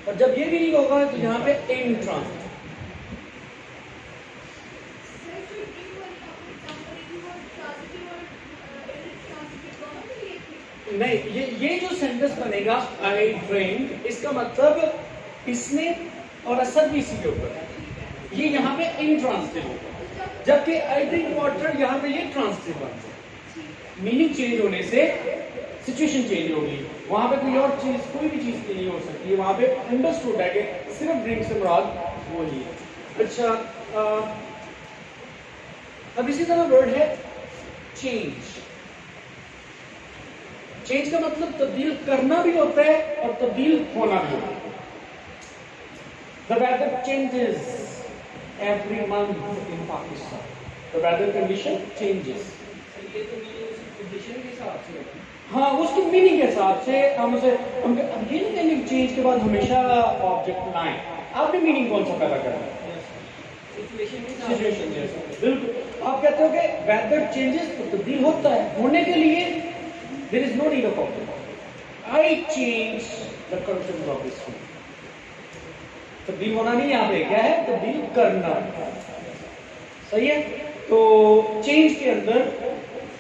और जब ये मीनिंग होगा तो यहाँ पे इंट्रांजिटिव। नहीं, ये जो सेंटेंस बनेगा आई ड्रिंक, इसका मतलब इसने और असर भी इसी के ऊपर है। ये यहाँ पे इंट्रांजिटिव होगा, जबकि आई ड्रिंक वाटर यहाँ पे ये ट्रांजिटिव बनता है। मीनिंग चेंज होने से सिचुएशन चेंज होगी। वहां पे कोई और चीज, कोई भी चीज नहीं हो सकती है। वहां पे अंडरस्टूड है कि सिर्फ ड्रिंक से मुराद वो ही है। अच्छा, अब इसी तरह वर्ड है चेंज। चेंज का मतलब तब्दील करना भी होता है और तब्दील होना भी होता है। The weather changes every month in Pakistan. The weather condition changes. ये तो कंडीशन के हिसाब से होता है। हाँ, उसकी मीनिंग के हिसाब से हम उसे हम ये नहीं कहेंगे चेंज के बाद हमेशा ऑब्जेक्ट लाएं। आपने मीनिंग कौन सा पैदा करना है? सिचुएशन जैसा। बिल्कुल, आप कहते हो कि वेदर चेंजेस, तो तब्दील होता है। होने के लिए there is no need of object. I change the content of this food. तब्दील होना नहीं, यहाँ पे क्या है? तब्दील करना। सही है। तो चेंज के अंदर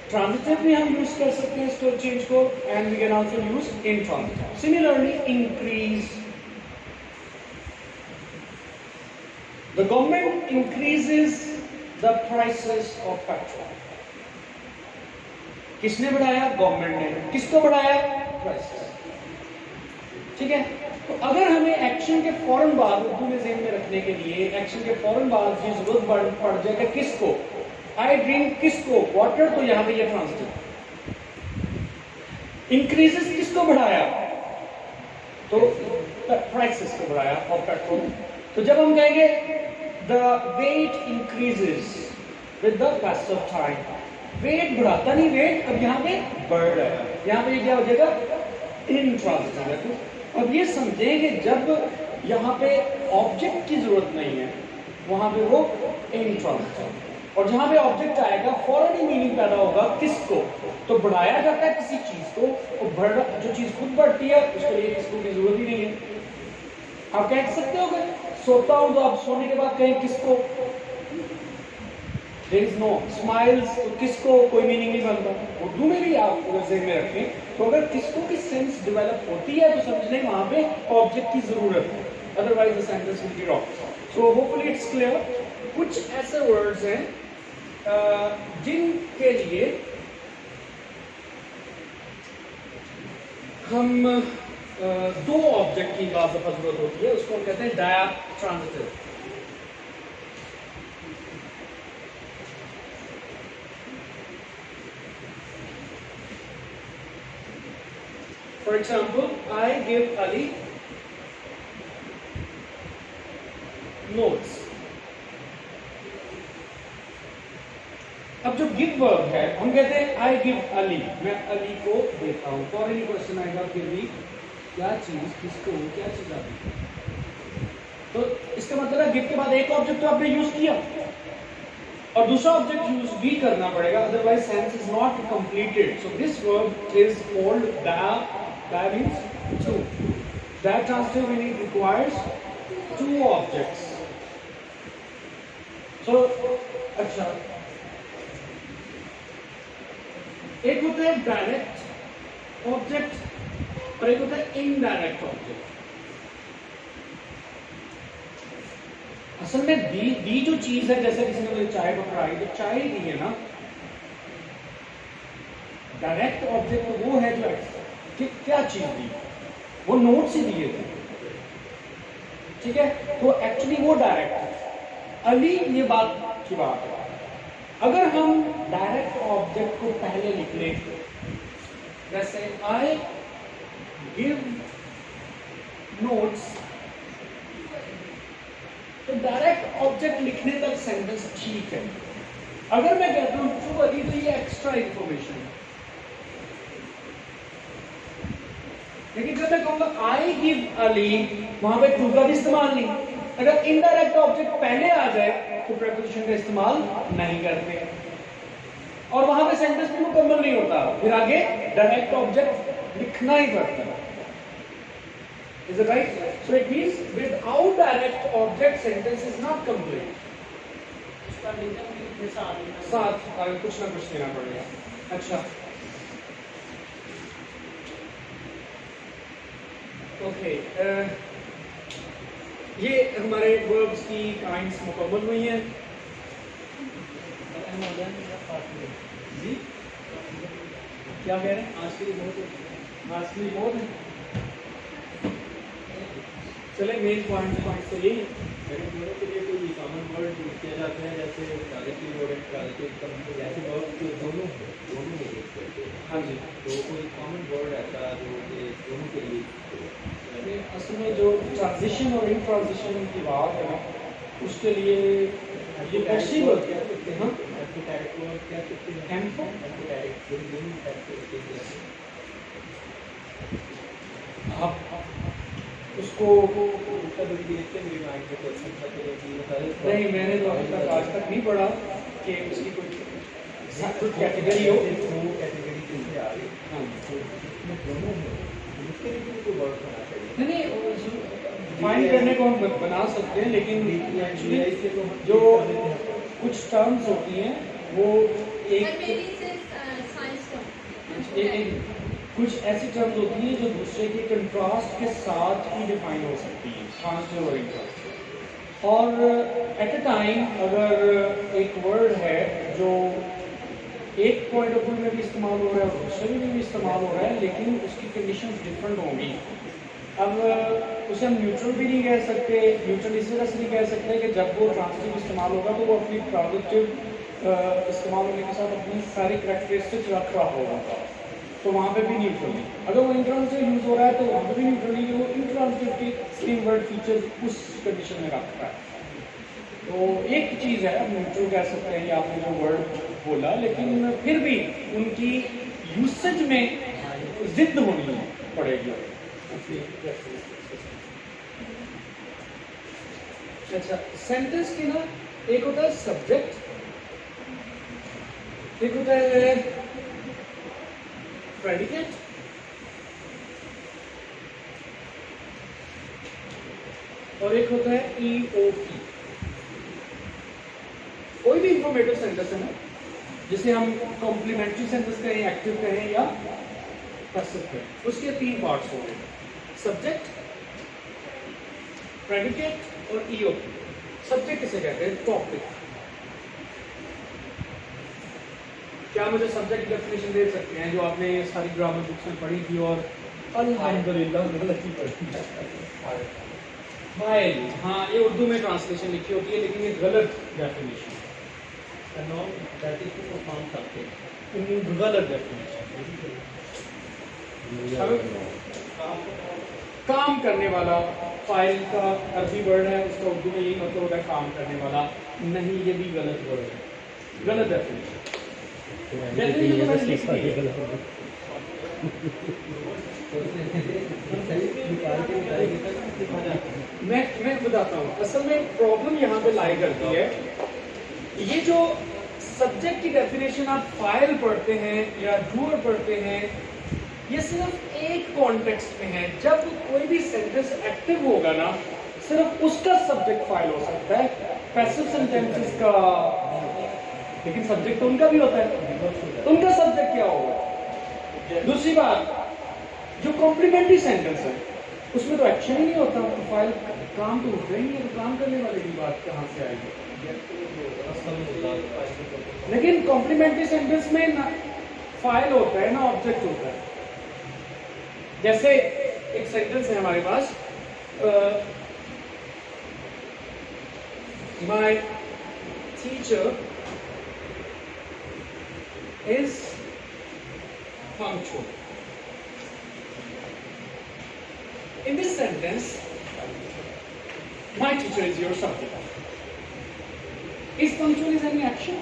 ट्रांजिटिव भी हम यूज कर सकते हैं इसको, चेंज को, and we can also use intransitive. Similarly increase, the government increases the prices of petrol. किसने बढ़ाया? गवर्नमेंट ने। किसको बढ़ाया? प्राइसेस। ठीक है। तो अगर हमें एक्शन के फौरन बाद उर्दू में ज़हन में रखने के लिए एक्शन के फौरन बाद ये जरूरत पड़ जाए कि किसको? आई ड्रिंक किसको? वाटर। तो यहाँ पे ये ट्रांजिटिव। इंक्रीजेस किसको बढ़ाया? तो प्राइसेस को बढ़ाया और पेट्रोल। तो जब हम कहेंगे the weight increases with the pass of time, weight बढ़ाता नहीं, वेट अब यहाँ पे बढ़ रहा है। यहाँ पे क्या हो जाएगा? इंट्रांजिटिव है। तो अब ये समझें कि जब यहाँ पे ऑब्जेक्ट की जरूरत नहीं है, वहां पे वो इंट्रांजिटिव। और जहां पे ऑब्जेक्ट आएगा फौरन ही मीनिंग पैदा होगा किसको? तो बढ़ाया जाता है किसी चीज को, तो बढ़ जो चीज खुद बढ़ती है उसके लिए किसको की जरूरत ही नहीं है। आप कह सकते हो कि सोता हूं तो आप सोने के बाद कहें किसको? देयर इज नो स्माइल्स, तो किसको? कोई मीनिंग नहीं बनता। उर्दू में भी आप अगर ज़हन में रखें तो अगर किसको की सेंस डेवलप होती है तो समझ लें वहां पे ऑब्जेक्ट की जरूरत है, otherwise the sentence will be wrong. So hopefully it's clear. कुछ ऐसे वर्ड्स हैं जिनके लिए हम दो ऑब्जेक्ट की बात जरूरत होती है, उसको हम कहते हैं ditransitive. For example, I give Ali notes. अब जो गिव वर्ब है, हम कहते हैं आई गिव अली, मैं अली को देता हूं। फॉरन क्वेश्चन आएगा फिर भी क्या चीज किसको, क्या चीज आती है। तो इसका मतलब है गिव के बाद एक ऑब्जेक्ट तो आपने यूज किया और दूसरा ऑब्जेक्ट यूज भी करना पड़ेगा, otherwise sense is not completed. So this verb is called that means two. That transitive meaning requires two objects. So, अच्छा, एक होता है डायरेक्ट ऑब्जेक्ट और एक होता है इनडायरेक्ट ऑब्जेक्ट। असल में दी जो चीज है, जैसे किसी ने मुझे चाय पकड़ाई तो चाय दी है ना, डायरेक्ट ऑब्जेक्ट तो वो है जो कि क्या चीज दी, वो नोट्स ही दिए थे, ठीक है, तो एक्चुअली वो डायरेक्ट है। अली ये बात की बात है, अगर हम डायरेक्ट ऑब्जेक्ट को पहले लिख लें, जैसे आई गिव नोट्स, तो डायरेक्ट ऑब्जेक्ट लिखने तक सेंटेंस ठीक है। अगर मैं कहता हूं टू अली, तो ये एक्स्ट्रा इंफॉर्मेशन है। लेकिन जब मैं कहूंगा आई गिव अली, वहां पे टू का भी इस्तेमाल नहीं। अगर इनडायरेक्ट ऑब्जेक्ट पहले आ जाए तो प्रीपोजिशन का इस्तेमाल नहीं करते, और वहां पे सेंटेंस भी मुकम्मल नहीं होता, फिर आगे डायरेक्ट ऑब्जेक्ट लिखना ही पड़ता है। Is it right? So it means without direct object sentence is not complete. उसका रीजन भी इतने सारे साथ कुछ ना कुछ देना पड़ेगा। अच्छा, ओके, ये हमारे वर्ब्स की काइंड्स मुकम्मल हुई हैं जी। क्या कह रहे हैं? आज के लिए बहुत है। चले मेन पॉइंट तो यही मेरे दोनों के लिए कोई कॉमन वर्ड यूज किया जाता है, जैसे ट्रांजिटिव वर्ड, ट्रांजिटिव ऐसे वर्ड जो दोनों में यूज करते हैं। हाँ जी। तो कोई कॉमन वर्ड ऐसा जो कि दोनों के लिए, असल में जो ट्रांजिशन और इन ट्रांजिशन की बात है ना, उसके लिए ये पॉसिबल क्या करते हैं, एम्फोटैटिक वर्ड क्या कहते हैं, एम्फोटैटिक जो दोनों टाइप के आप उसको कभी देखते मेरे माइंड में क्वेश्चन था कि नहीं, मैंने तो अभी तक आज तक नहीं पढ़ा कि उसकी कोई कैटेगरी हो। कैटेगरी कैसे आ गई, हाँ, तो इसमें दोनों है, उसके लिए भी कोई वर्ड होना चाहिए। नहीं, फाइंड करने को हम बना सकते हैं, लेकिन एक्चुअली जो कुछ टर्म्स होती हैं वो एक कुछ ऐसी टर्म्स होती हैं जो दूसरे के कंट्रास्ट के साथ ही डिफाइन हो सकती हैं, ट्रांजिटिव और इंट्रांजिटिव। और एट अ टाइम अगर एक वर्ड है जो एक पॉइंट ऑफ व्यू में भी इस्तेमाल हो रहा है और दूसरे में भी इस्तेमाल हो रहा है, लेकिन उसकी कंडीशंस डिफरेंट होंगी। अब उसे हम न्यूट्रल भी नहीं कह सकते। न्यूट्रल इस वजह से नहीं कह सकते कि जब वो ट्रांजिटिव इस्तेमाल होगा तो वो अपनी ट्रांजिटिव इस्तेमाल होने के साथ अपनी सारी करैक्टरिस्टिक्स रख रहा होगा, तो वहाँ पे भी न्यूट्रल नहीं। अगर वो इंट्रांजिटिव यूज हो रहा है तो वहाँ पे भी न्यूट्रल नहीं, वो इंट्रांजिटिव की सेम वर्ड फीचर्स उस कंडीशन में रखता है। तो एक चीज़ है, न्यूट्रल कह सकते हैं, या आपने जो वर्ड बोला, लेकिन फिर भी उनकी यूसेज में जिद होनी पड़ेगी। अच्छा, सेंटेंस की ना एक होता है सब्जेक्ट, एक होता है प्रेडिकेट, और एक होता है EOP। कोई भी इंफॉर्मेटिव सेंटेंस है ना, जिसे हम कॉम्प्लीमेंट्री सेंटेंस कहें, एक्टिव कहें या पैसिव कहें, उसके 3 पार्ट्स हो गए, सब्जेक्ट, प्रेडिकेट और EOP। सब्जेक्ट किसे कहते हैं? टॉपिक। क्या मुझे सब्जेक्ट की डेफिनेशन दे सकते हैं जो आपने सारी ग्रामर बुक्स में पढ़ी थी और अल्हम्दुलिल्लाह गलत ही पढ़ी? फाइल, हाँ, ये उर्दू में ट्रांसलेशन लिखी होती है, लेकिन ये गलत डेफिनेशन, गलत डेफिनेशन। काम करने वाला, फाइल का अरबी वर्ड है, उसका उर्दू में यही मतलब होता है काम करने वाला। नहीं, ये भी गलत वर्ड है, गलत डेफिनेशन। मैं बताता हूँ, असल में प्रॉब्लम यहाँ पे लाई करती है। ये जो सब्जेक्ट की डेफिनेशन आप फाइल पढ़ते हैं या डूअर पढ़ते हैं, ये सिर्फ एक कॉन्टेक्स्ट में है। जब कोई भी सेंटेंस एक्टिव होगा ना, सिर्फ उसका सब्जेक्ट फाइल हो सकता है, पैसिव सेंटेंसेस का, लेकिन सब्जेक्ट तो उनका भी होता है। उनका सब्जेक्ट क्या होगा? दूसरी बात, जो कॉम्प्लीमेंट्री सेंटेंस है उसमें तो एक्शन ही नहीं होता, तो फाइल काम तो होता ही नहीं है, तो काम करने वाले की बात कहाँ से आएगी? लेकिन कॉम्प्लीमेंट्री सेंटेंस में ना फाइल होता है ना ऑब्जेक्ट होता है। जैसे एक सेंटेंस है हमारे पास, my teacher is punctual. In this sentence, my teacher is your subject. Is punctual is any action?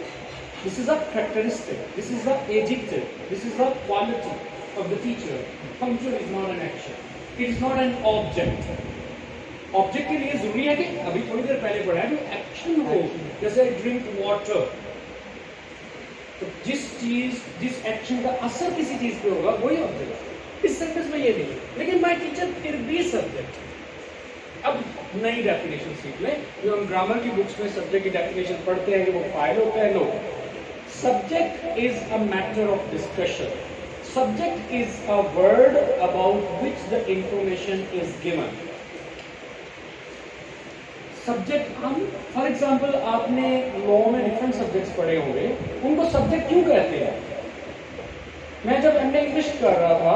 This is a characteristic. This is the adjective. This is the quality of the teacher. Punctual is not an action. It is not an object. Object के लिए जरूरी है कि अभी थोड़ी देर पहले पढ़ा है जो एक्शन हो, जैसे ड्रिंक वाटर, तो जिस एक्शन का असर किसी चीज पे होगा वही ऑब्जेक्ट। इस सेंटेंस में ये नहीं है, लेकिन माय टीचर फिर भी सब्जेक्ट। अब नई डेफिनेशन सीख लें, जो हम ग्रामर की बुक्स में सब्जेक्ट की डेफिनेशन पढ़ते हैं कि वो फाइल होता है, no. Subject is a matter of discussion. Subject is a word about which the information is given. Subject, हम फॉर एग्जाम्पल आपने लॉ में डिफरेंट सब्जेक्ट्स पढ़े होंगे, उनको सब्जेक्ट क्यों कहते हैं? मैं जब एमए इंग्लिश कर रहा था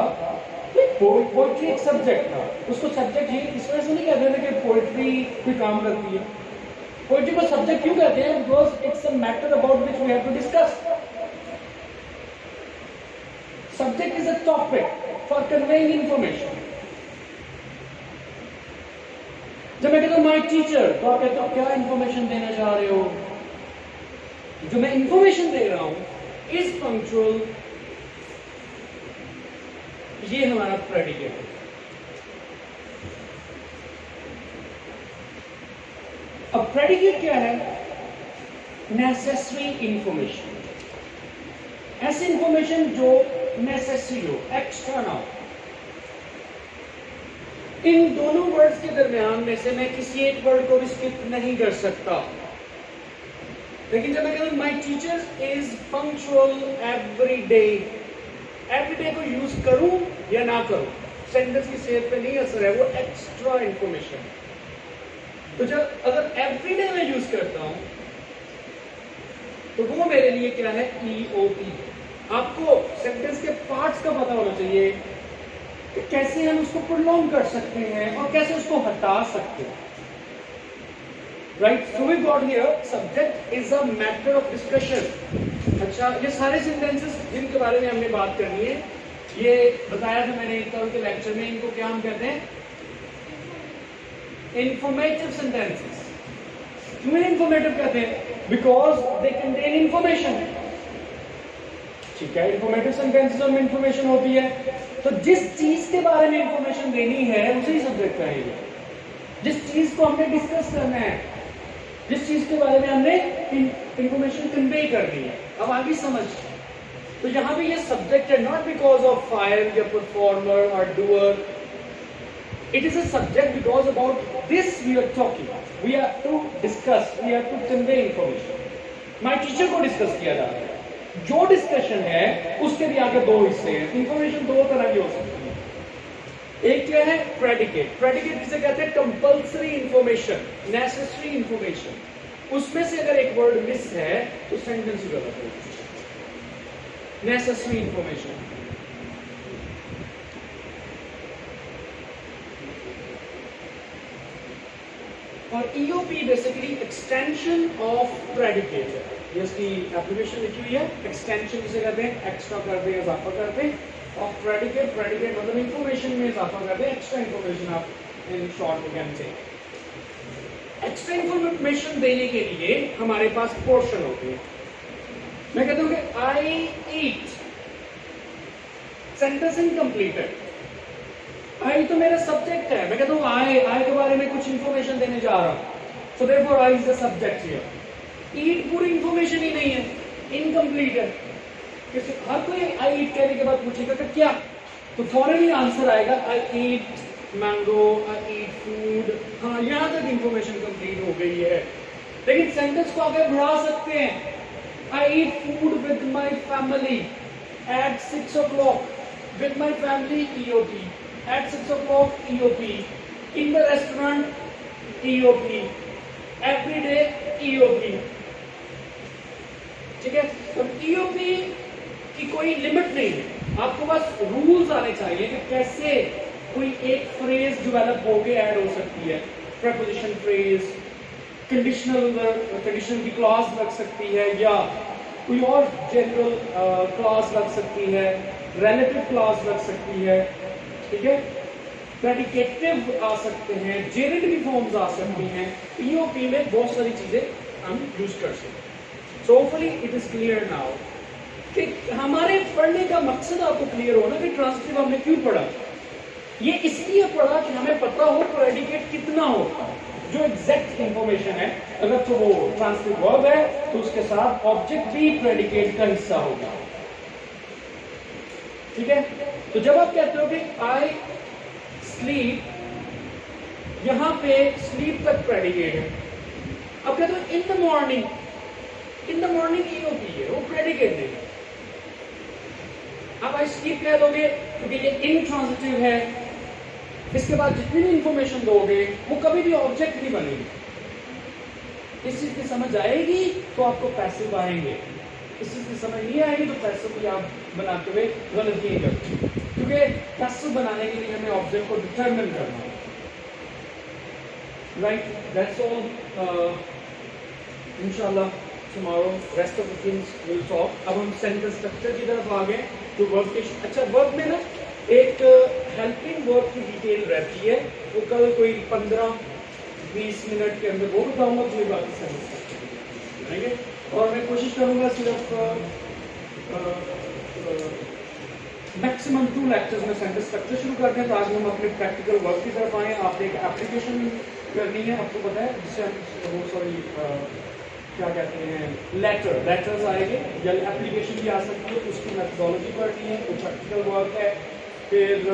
तो पोइट्री एक सब्जेक्ट था, उसको सब्जेक्ट ये इस वजह से नहीं कहते थे कि पोइट्री कोई काम करती है। पोइट्री को सब्जेक्ट क्यों कहते हैं? Because it's a matter about which we have to discuss. Subject is a topic for conveying information. जब मैं कहता हूं माय टीचर, तो आप कहते हो क्या इंफॉर्मेशन देना चाह रहे हो? जो मैं इंफॉर्मेशन दे रहा हूं इज पंक्चुअल, ये हमारा प्रेडिकेट है। अब प्रेडिकेट क्या है? नेसेसरी इंफॉर्मेशन, ऐसी इंफॉर्मेशन जो नेसेसरी हो, एक्स्ट्रा ना हो। इन दोनों वर्ड्स के दरमियान में से मैं किसी एक वर्ड को भी स्किप नहीं कर सकता। लेकिन जब मैं कहता हूं my teacher is punctual every day, every day को यूज करूं या ना करूं, सेंटेंस की सेहत पे नहीं असर है, वो एक्स्ट्रा इंफॉर्मेशन। तो जब अगर एवरी डे मैं यूज करता हूं तो वो मेरे लिए क्या है? EOP। आपको सेंटेंस के पार्ट्स का पता होना चाहिए कि कैसे हम उसको प्रोलॉन्ग कर सकते हैं और कैसे उसको हटा सकते हैं। Right, so we got here subject is a matter of discussion. अच्छा, ये सारे सेंटेंसेस जिनके बारे में हमने बात करनी है, ये बताया था मैंने कल के लेक्चर में, इनको क्या हम कहते हैं? Informative sentences. क्यों इंफॉर्मेटिव कहते हैं? Because they contain information. ठीक है, इंफॉर्मेटिव सेंटेंसेस में इंफॉर्मेशन होती है, तो जिस चीज के बारे में इंफॉर्मेशन देनी है उसे ही सब्जेक्ट कहेंगे। जिस चीज को हमने डिस्कस करना है, जिस चीज के बारे में हमने इंफॉर्मेशन कन्वे करनी है। अब आगे समझ, तो यहां भी ये सब्जेक्ट है, नॉट बिकॉज ऑफ फाइल या परफॉर्मर और doer. It is a subject because about this we are talking, we are to discuss, we are to convey information. My teacher को डिस्कस किया जा रहा है। जो डिस्कशन है उसके भी आगे दो हिस्से हैं। इंफॉर्मेशन दो तरह की हो सकती है। एक क्या है? प्रेडिकेट। प्रेडिकेट किसे कहते हैं? Compulsory information, necessary information. उसमें से अगर एक वर्ड मिस है तो सेंटेंस ही गलत होगा। Necessary information. और EOP basically extension of predicate है। ये इसकी एप्लीकेशन लिखी हुई है। एक्सटेंशन जिसे कहते हैं एक्स्ट्रा कर दे, इजाफा कर दे, और प्रेडिकेट, प्रेडिकेट मतलब इंफॉर्मेशन में इजाफा कर दे, एक्स्ट्रा इंफॉर्मेशन आप in short we can say. Extra information देने के लिए हमारे पास पोर्शन होती है। मैं कहता हूं कि आई ईट, सेंटेंस इनकम्प्लीटेड। आई तो मेरा सब्जेक्ट है, मैं कहता हूं आई के बारे में कुछ इंफॉर्मेशन देने जा रहा हूं, so therefore I is the subject here. It पूरी इंफॉर्मेशन ही नहीं है, इनकम्प्लीट है। हर कोई आई ईट कहने के बाद पूछेगा कि क्या, तो फौरन ही आंसर आएगा आई ईट मैंगो, आई ईट फूड। हाँ, यहां तक इंफॉर्मेशन कंप्लीट हो गई है। लेकिन सेंटेंस को आगे बढ़ा सकते हैं। I eat food with my family at 6 o'clock, with my family EOP, at 6 o'clock EOP, in the restaurant EOP, every day EOP. ठीक है, तो EOP की कोई लिमिट नहीं है, आपको बस रूल्स आने चाहिए कि कैसे कोई एक फ्रेज डेवलप होके ऐड हो सकती है, प्रेपोजिशन फ्रेज, कंडीशनल की क्लॉज लग सकती है, या कोई और जनरल क्लॉज लग सकती है, रिलेटिव क्लॉज लग सकती है, ठीक है, प्रेडिकेटिव आ सकते हैं, जेरिड की फॉर्म्स आ सकती हैं, ईओपी में बहुत सारी चीजें हम यूज कर सकते हैं। So hopefully it is clear now कि हमारे पढ़ने का मकसद आपको क्लियर हो ना कि ट्रांसलेटिव हमने क्यों पढ़ा। ये इसलिए पढ़ा कि हमें पता हो प्रेडिकेट कितना हो, जो एग्जैक्ट इंफॉर्मेशन है। अगर तो वो ट्रांसलेटिव वर्ब है तो उसके साथ ऑब्जेक्ट भी प्रेडिकेट का हिस्सा होगा, ठीक है। तो जब आप कहते हो कि आई स्लीप, यहां पे स्लीप तक प्रेडिकेट है। अब कहते हो in the morning, in the morning EOP है, वो प्रेडिकेट नहीं। अब आई स्लीप कह दोगे क्योंकि ये इनट्रांजिटिव है, इसके बाद जितनी भी इंफॉर्मेशन दोगे वो कभी भी ऑब्जेक्ट नहीं बनेगी। इस चीज की समझ आएगी तो आपको पैसिव आएंगे, इस चीज की समझ नहीं आएगी तो पैसिव भी आप बनाते हुए गलत नहीं करते, क्योंकि पैसिव बनाने के लिए हमें ऑब्जेक्ट को डिटरमिन करना है। Right, that's all. इंशाल्लाह tomorrow rest of the things we'll talk. अब हम सेंटेंस स्ट्रक्चर की तरफ आ गए। तो वर्ब के अच्छा वर्ब में ना एक हेल्पिंग वर्ब की डिटेल रहती है, वो कल कोई 15-20 मिनट के अंदर वो बताऊंगा, जो बाकी सेंटेंस स्ट्रक्चर बनाएंगे। और मैं कोशिश करूंगा सिर्फ मैक्सिमम 2 लेक्चर्स में सेंटेंस स्ट्रक्चर शुरू करते हैं ताकि हम अपने प्रैक्टिकल वर्क की तरफ आए। आपने एक एप्लीकेशन करनी है, आपको पता है, जिससे हम वो सॉरी क्या कहते हैं लेटर्स आएंगे या एप्लीकेशन भी आ सकती है, उसकी मेथोडोलॉजी पढ़नी है, कुछ प्रैक्टिकल वर्क है, फिर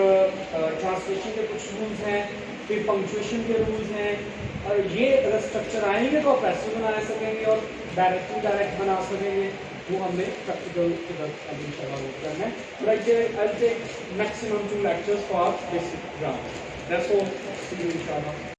ट्रांसलेशन के कुछ रूल्स हैं, फिर पंक्चुएशन के रूल्स हैं। और ये अगर स्ट्रक्चर आएंगे तो आप पैसिव बना सकेंगे और डायरेक्ट बना सकेंगे। वो हमने प्रैक्टिकल की तरफ अब इंशाल्लाह वो करना है। I will take maximum 2 lectures for basic grammar. That's all, see you इंशाल्लाह।